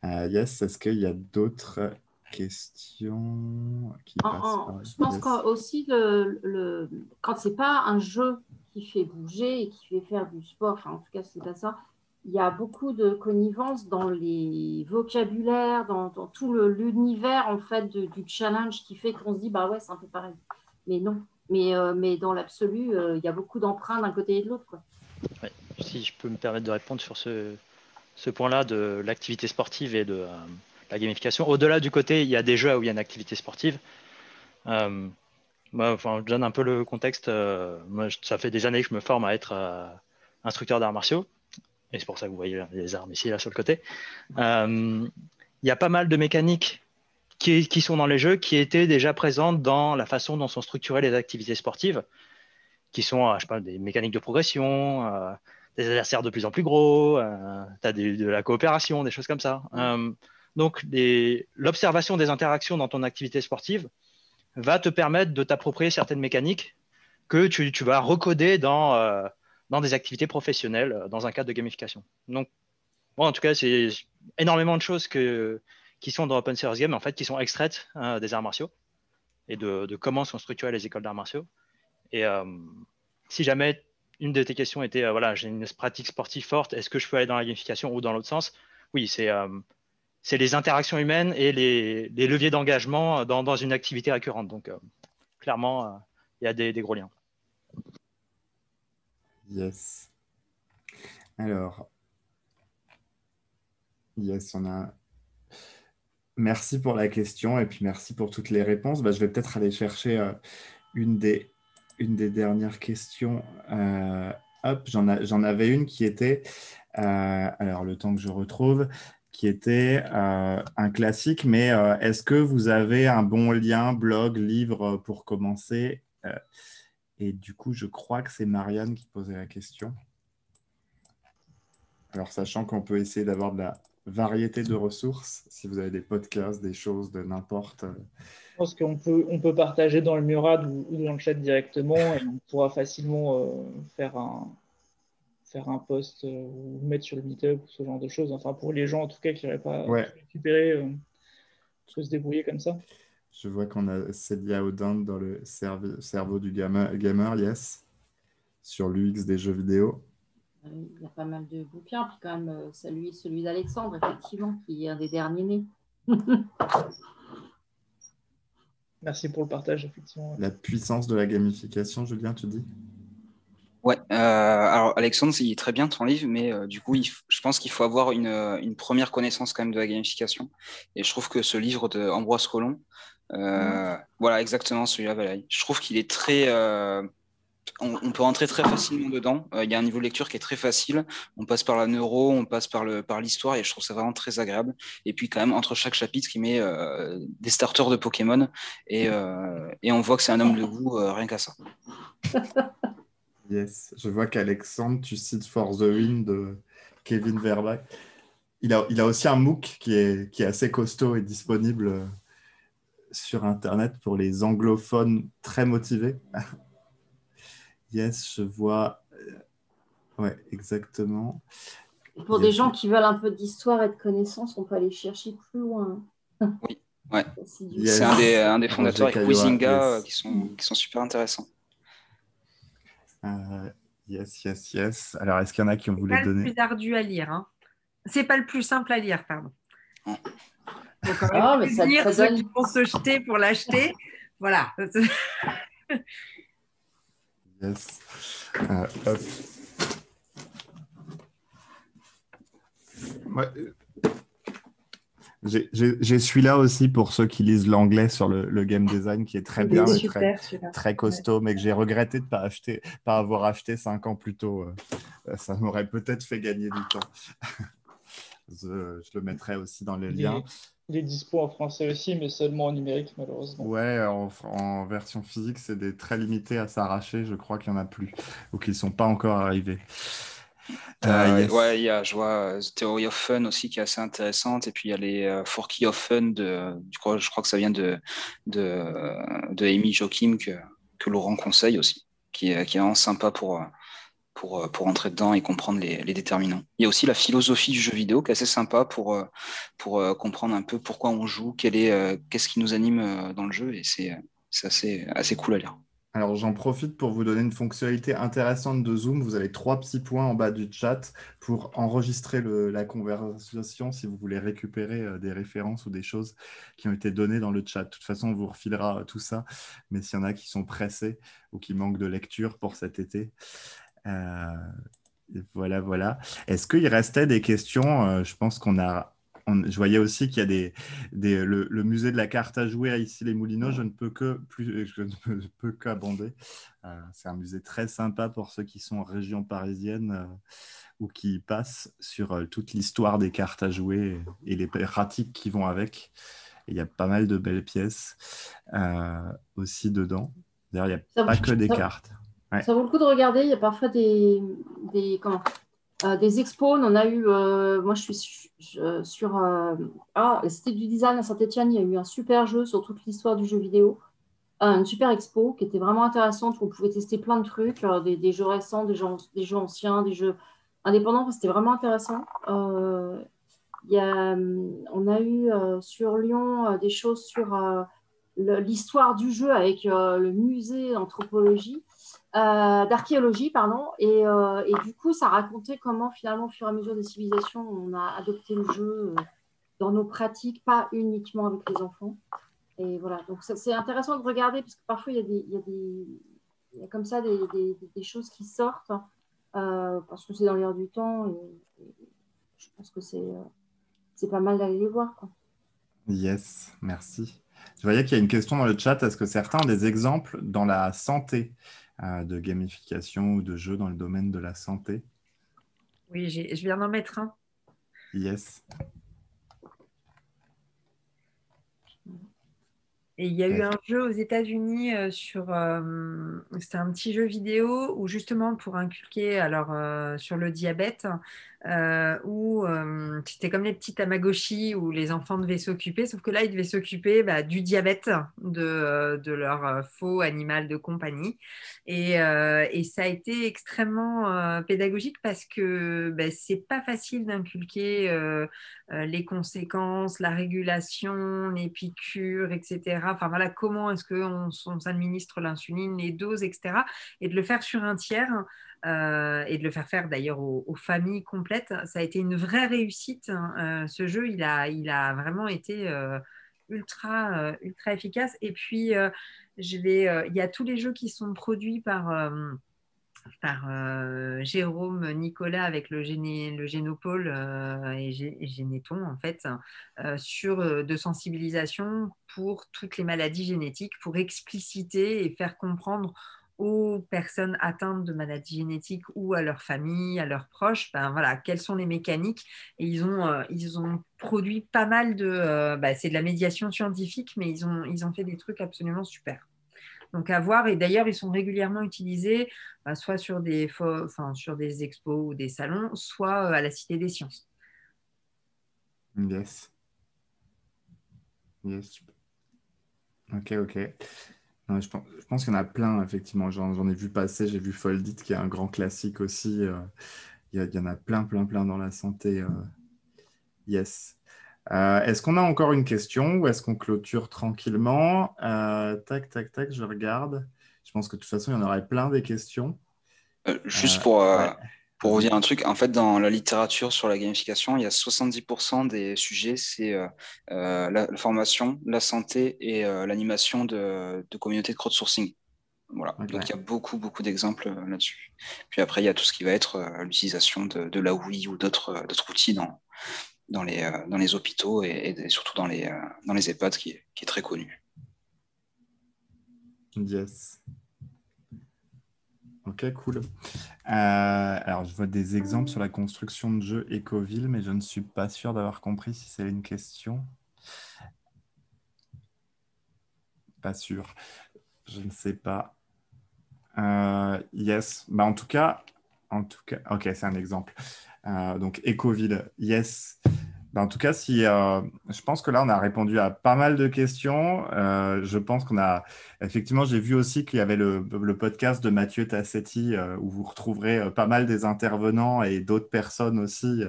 Yes, est-ce qu'il y a d'autres questions qui passent par Je pense yes. qu'aussi, quand c'est pas un jeu qui fait bouger et qui fait faire du sport, enfin en tout cas c'est pas ça, il y a beaucoup de connivence dans les vocabulaires, dans tout l'univers en fait du challenge qui fait qu'on se dit bah ouais c'est un peu pareil. Mais non, mais dans l'absolu, il y a beaucoup d'emprunts d'un côté et de l'autre, quoi. Ouais. Si je peux me permettre de répondre sur ce point-là de l'activité sportive et de la gamification. Au-delà du côté, il y a des jeux où il y a une activité sportive. Moi, je donne un peu le contexte. Moi, ça fait des années que je me forme à être instructeur d'arts martiaux. Et c'est pour ça que vous voyez les armes ici, là, sur le côté. Il y a pas mal de mécaniques qui sont dans les jeux, qui étaient déjà présentes dans la façon dont sont structurées les activités sportives, qui sont, je sais pas, des mécaniques de progression, des adversaires de plus en plus gros, tu as de la coopération, des choses comme ça. Donc, l'observation des interactions dans ton activité sportive va te permettre de t'approprier certaines mécaniques que tu vas recoder dans des activités professionnelles, dans un cadre de gamification. Donc, bon, en tout cas, c'est énormément de choses qui sont dans Open Source Game, en fait, qui sont extraites des arts martiaux et de comment sont structurées les écoles d'arts martiaux. Et si jamais une de tes questions était, voilà, j'ai une pratique sportive forte, est-ce que je peux aller dans la gamification ou dans l'autre sens? Oui, c'est les interactions humaines et les leviers d'engagement dans une activité récurrente. Donc, clairement, il y a des gros liens. Yes. Alors, yes, on a... Merci pour la question et puis merci pour toutes les réponses. Je vais peut-être aller chercher une des une des dernières questions. J'en avais une qui était, alors le temps que je retrouve, qui était un classique, mais est-ce que vous avez un bon lien, blog, livre pour commencer et du coup, je crois que c'est Marianne qui posait la question. Alors, sachant qu'on peut essayer d'avoir de la variété de ressources, si vous avez des podcasts, des choses de n'importe. Je pense qu'on peut partager dans le Murad ou dans le chat directement et on pourra facilement faire un post ou mettre sur le Meetup ou ce genre de choses. Enfin, pour les gens en tout cas qui n'auraient pas récupéré, je peux se débrouiller comme ça. Je vois qu'on a Célia Audin dans le cerveau du gamer, yes, sur l'UX des jeux vidéo. Il y a pas mal de bouquins, puis quand même celui d'Alexandre, effectivement, qui est un des derniers nés. Merci pour le partage, effectivement. La puissance de la gamification, Julien, tu dis? Ouais, alors Alexandre, il est très bien ton livre, mais du coup, je pense qu'il faut avoir une première connaissance quand même de la gamification. Et je trouve que ce livre de Ambroise Collomb, voilà, exactement celui-là, Valérie. Je trouve qu'il est très... on peut rentrer très facilement dedans. Il y a un niveau de lecture qui est très facile. On passe par la neuro, on passe par l'histoire, et je trouve ça vraiment très agréable. Et puis quand même, entre chaque chapitre, il met des starters de Pokémon, et on voit que c'est un homme de goût, rien qu'à ça. Yes, je vois qu'Alexandre, tu cites For the Win de Kevin Verbach. Il a aussi un MOOC qui est assez costaud et disponible sur Internet pour les anglophones très motivés. Yes, je vois. Ouais, exactement. Et pour des gens qui veulent un peu d'histoire et de connaissances, on peut aller chercher plus loin. Oui, ouais. Yes. C'est un des fondateurs avec Huizinga, yes. qui sont super intéressants. Yes. Alors, est-ce qu'il y en a qui ont voulu donner? C'est pas le plus ardu à lire. Hein. C'est pas le plus simple à lire, pardon. Donc, mais ça dire ceux qui vont se jeter pour l'acheter. Voilà. Yes. Hop. Ouais. J'ai celui-là aussi pour ceux qui lisent l'anglais sur le game design qui est très bien, très costaud, mais que j'ai regretté de ne pas avoir acheté 5 ans plus tôt. Ça m'aurait peut-être fait gagner du temps. Je le mettrai aussi dans les liens. Il est dispo en français aussi, mais seulement en numérique, malheureusement. Ouais, en version physique, c'est très limité à s'arracher. Je crois qu'il n'y en a plus ou qu'ils ne sont pas encore arrivés. Yes. Ouais, je vois The Theory of Fun aussi qui est assez intéressante, et puis il y a les Forky of Fun je crois que ça vient de Amy Joachim que Laurent conseille aussi, qui est vraiment sympa pour entrer dedans et comprendre les déterminants. Il y a aussi la philosophie du jeu vidéo qui est assez sympa pour comprendre un peu pourquoi on joue, qu'est-ce qui nous anime dans le jeu, et c'est assez cool à lire. Alors, j'en profite pour vous donner une fonctionnalité intéressante de Zoom. Vous avez 3 petits points en bas du chat pour enregistrer la conversation si vous voulez récupérer des références ou des choses qui ont été données dans le chat. De toute façon, on vous refilera tout ça. Mais s'il y en a qui sont pressés ou qui manquent de lecture pour cet été, voilà. Est-ce qu'il restait des questions? Je pense je voyais aussi qu'il y a le musée de la carte à jouer à Issy-les-Moulineaux. Je ne peux qu'abonder. C'est un musée très sympa pour ceux qui sont en région parisienne ou qui passent sur toute l'histoire des cartes à jouer et les pratiques qui vont avec. Et il y a pas mal de belles pièces aussi dedans. D'ailleurs, il n'y a pas que des cartes. Ouais. Ça vaut le coup de regarder. Il y a parfois des expos. On en a eu. Moi, je suis sur la Cité du Design à Saint-Etienne. Il y a eu un super jeu sur toute l'histoire du jeu vidéo. Une super expo qui était vraiment intéressante où on pouvait tester plein de trucs, des jeux récents, des jeux anciens, des jeux indépendants. C'était vraiment intéressant. On a eu sur Lyon des choses sur l'histoire du jeu avec le musée d'archéologie, pardon, et du coup, ça racontait comment finalement, au fur et à mesure des civilisations, on a adopté le jeu dans nos pratiques, pas uniquement avec les enfants. Et voilà, donc c'est intéressant de regarder parce que parfois il y a comme ça des choses qui sortent parce que c'est dans l'air du temps et je pense que c'est pas mal d'aller les voir, quoi. Yes, merci. Je voyais qu'il y a une question dans le chat. Est-ce que certains ont des exemples dans la santé de gamification ou de jeux dans le domaine de la santé? Oui, je viens d'en mettre un. Yes. Et il y a eu un jeu aux États-Unis c'était un petit jeu vidéo où justement pour inculquer sur le diabète, où c'était comme les petits Tamagotchi où les enfants devaient s'occuper, sauf que là ils devaient s'occuper du diabète de leur faux animal de compagnie. Et ça a été extrêmement pédagogique parce que c'est pas facile d'inculquer les conséquences, la régulation, les piqûres, etc. Enfin voilà, comment est-ce qu'on s'administre l'insuline, les doses, etc. Et de le faire sur un tiers et de le faire d'ailleurs aux familles complètes, ça a été une vraie réussite. Ce jeu, il a vraiment été ultra efficace. Et puis, il y a tous les jeux qui sont produits par Jérôme Nicolas avec le Génopole et Généton en fait de sensibilisation pour toutes les maladies génétiques, pour expliciter et faire comprendre aux personnes atteintes de maladies génétiques ou à leur famille, à leurs proches, voilà, quelles sont les mécaniques. Et ils ont produit pas mal c'est de la médiation scientifique, mais ils ont fait des trucs absolument super. Donc à voir, et d'ailleurs ils sont régulièrement utilisés soit sur sur des expos ou des salons, soit à la Cité des Sciences. Yes. Ok. Non, je pense qu'il y en a plein, effectivement. J'en ai vu passer, j'ai vu Foldit, qui est un grand classique aussi. Il y en a plein dans la santé. Yes. Est-ce qu'on a encore une question ou est-ce qu'on clôture tranquillement? Tac, je regarde. Je pense que de toute façon, il y en aurait plein des questions. Juste Ouais. pour vous dire un truc, en fait, dans la littérature sur la gamification, il y a 70% des sujets, c'est la formation, la santé et l'animation de communautés de crowdsourcing. Voilà. Okay. Donc, il y a beaucoup d'exemples là-dessus. Puis après, il y a tout ce qui va être l'utilisation de la Wii ou d'autres outils dans les hôpitaux et surtout dans les EHPAD qui est très connu. Yes. Ok, cool. Alors, je vois des exemples sur la construction de jeux Ecoville, mais je ne suis pas sûr d'avoir compris si c'est une question. Pas sûr. Je ne sais pas. Yes. En tout cas, ok, c'est un exemple. Donc, Ecoville, yes. En tout cas, je pense que là, on a répondu à pas mal de questions. Je pense qu'on a... Effectivement, j'ai vu aussi qu'il y avait le podcast de Mathieu Tassetti où vous retrouverez pas mal des intervenants et d'autres personnes aussi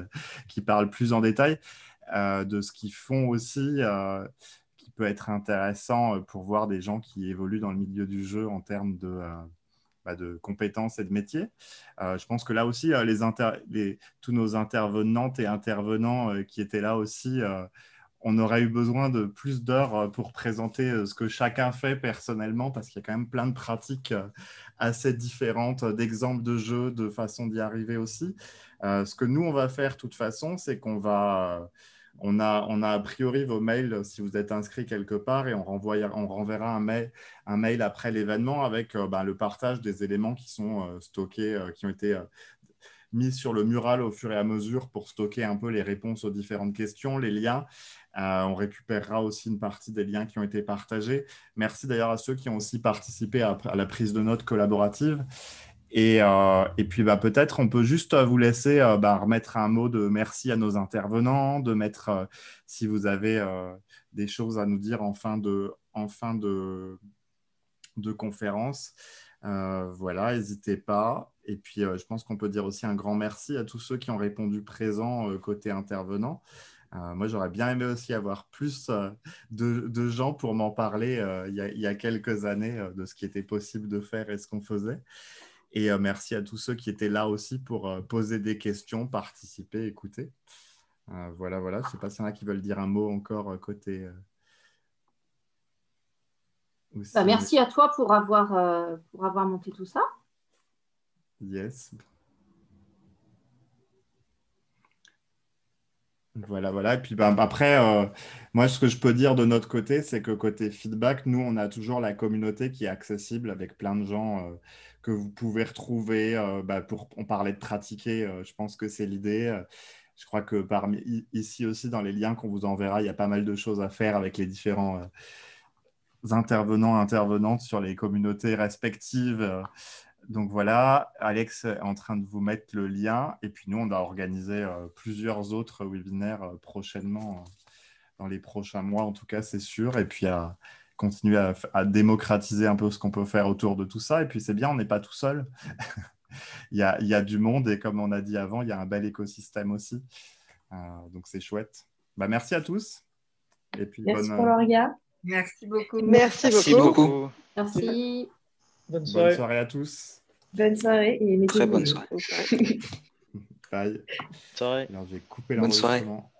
qui parlent plus en détail de ce qu'ils font aussi, qui peut être intéressant pour voir des gens qui évoluent dans le milieu du jeu en termes de compétences et de métiers. Je pense que là aussi, tous nos intervenantes et intervenants qui étaient là aussi, on aurait eu besoin de plus d'heures pour présenter ce que chacun fait personnellement, parce qu'il y a quand même plein de pratiques assez différentes, d'exemples de jeux, de façons d'y arriver aussi. Ce que nous, on va faire de toute façon, c'est qu'on va... On a a priori vos mails si vous êtes inscrit quelque part et on renverra un mail après l'événement avec le partage des éléments qui sont stockés, qui ont été mis sur le mural au fur et à mesure pour stocker un peu les réponses aux différentes questions, les liens. On récupérera aussi une partie des liens qui ont été partagés. Merci d'ailleurs à ceux qui ont aussi participé à la prise de notes collaborative. Et puis, peut-être, on peut juste vous laisser remettre un mot de merci à nos intervenants, de mettre, si vous avez des choses à nous dire en fin de conférence. Voilà, n'hésitez pas. Et puis, je pense qu'on peut dire aussi un grand merci à tous ceux qui ont répondu présents côté intervenant. Moi, j'aurais bien aimé aussi avoir plus de gens pour m'en parler il y a quelques années de ce qui était possible de faire et ce qu'on faisait. Et merci à tous ceux qui étaient là aussi pour poser des questions, participer, écouter. Voilà. Je ne sais pas s'il y en a qui veulent dire un mot encore côté... Merci à toi pour avoir monté tout ça. Yes. Voilà. Et puis après, moi, ce que je peux dire de notre côté, c'est que côté feedback, nous, on a toujours la communauté qui est accessible avec plein de gens que vous pouvez retrouver. On parlait de pratiquer, je pense que c'est l'idée. Je crois que ici aussi, dans les liens qu'on vous enverra, il y a pas mal de choses à faire avec les différents intervenants et intervenantes sur les communautés respectives. Donc voilà, Alex est en train de vous mettre le lien. Et puis nous, on va organiser plusieurs autres webinaires prochainement, dans les prochains mois en tout cas, c'est sûr. Et puis à continuer à démocratiser un peu ce qu'on peut faire autour de tout ça. Et puis c'est bien, on n'est pas tout seul. il y a du monde et comme on a dit avant, il y a un bel écosystème aussi. Donc c'est chouette. Merci à tous. Et puis Merci pour le regard. Merci beaucoup. Merci beaucoup. Merci. Bonne Bonne soirée à tous. Bonne soirée et Très bonne soirée. Bye. Soirée. Alors, je vais couper Bonne soirée. l'enregistrement.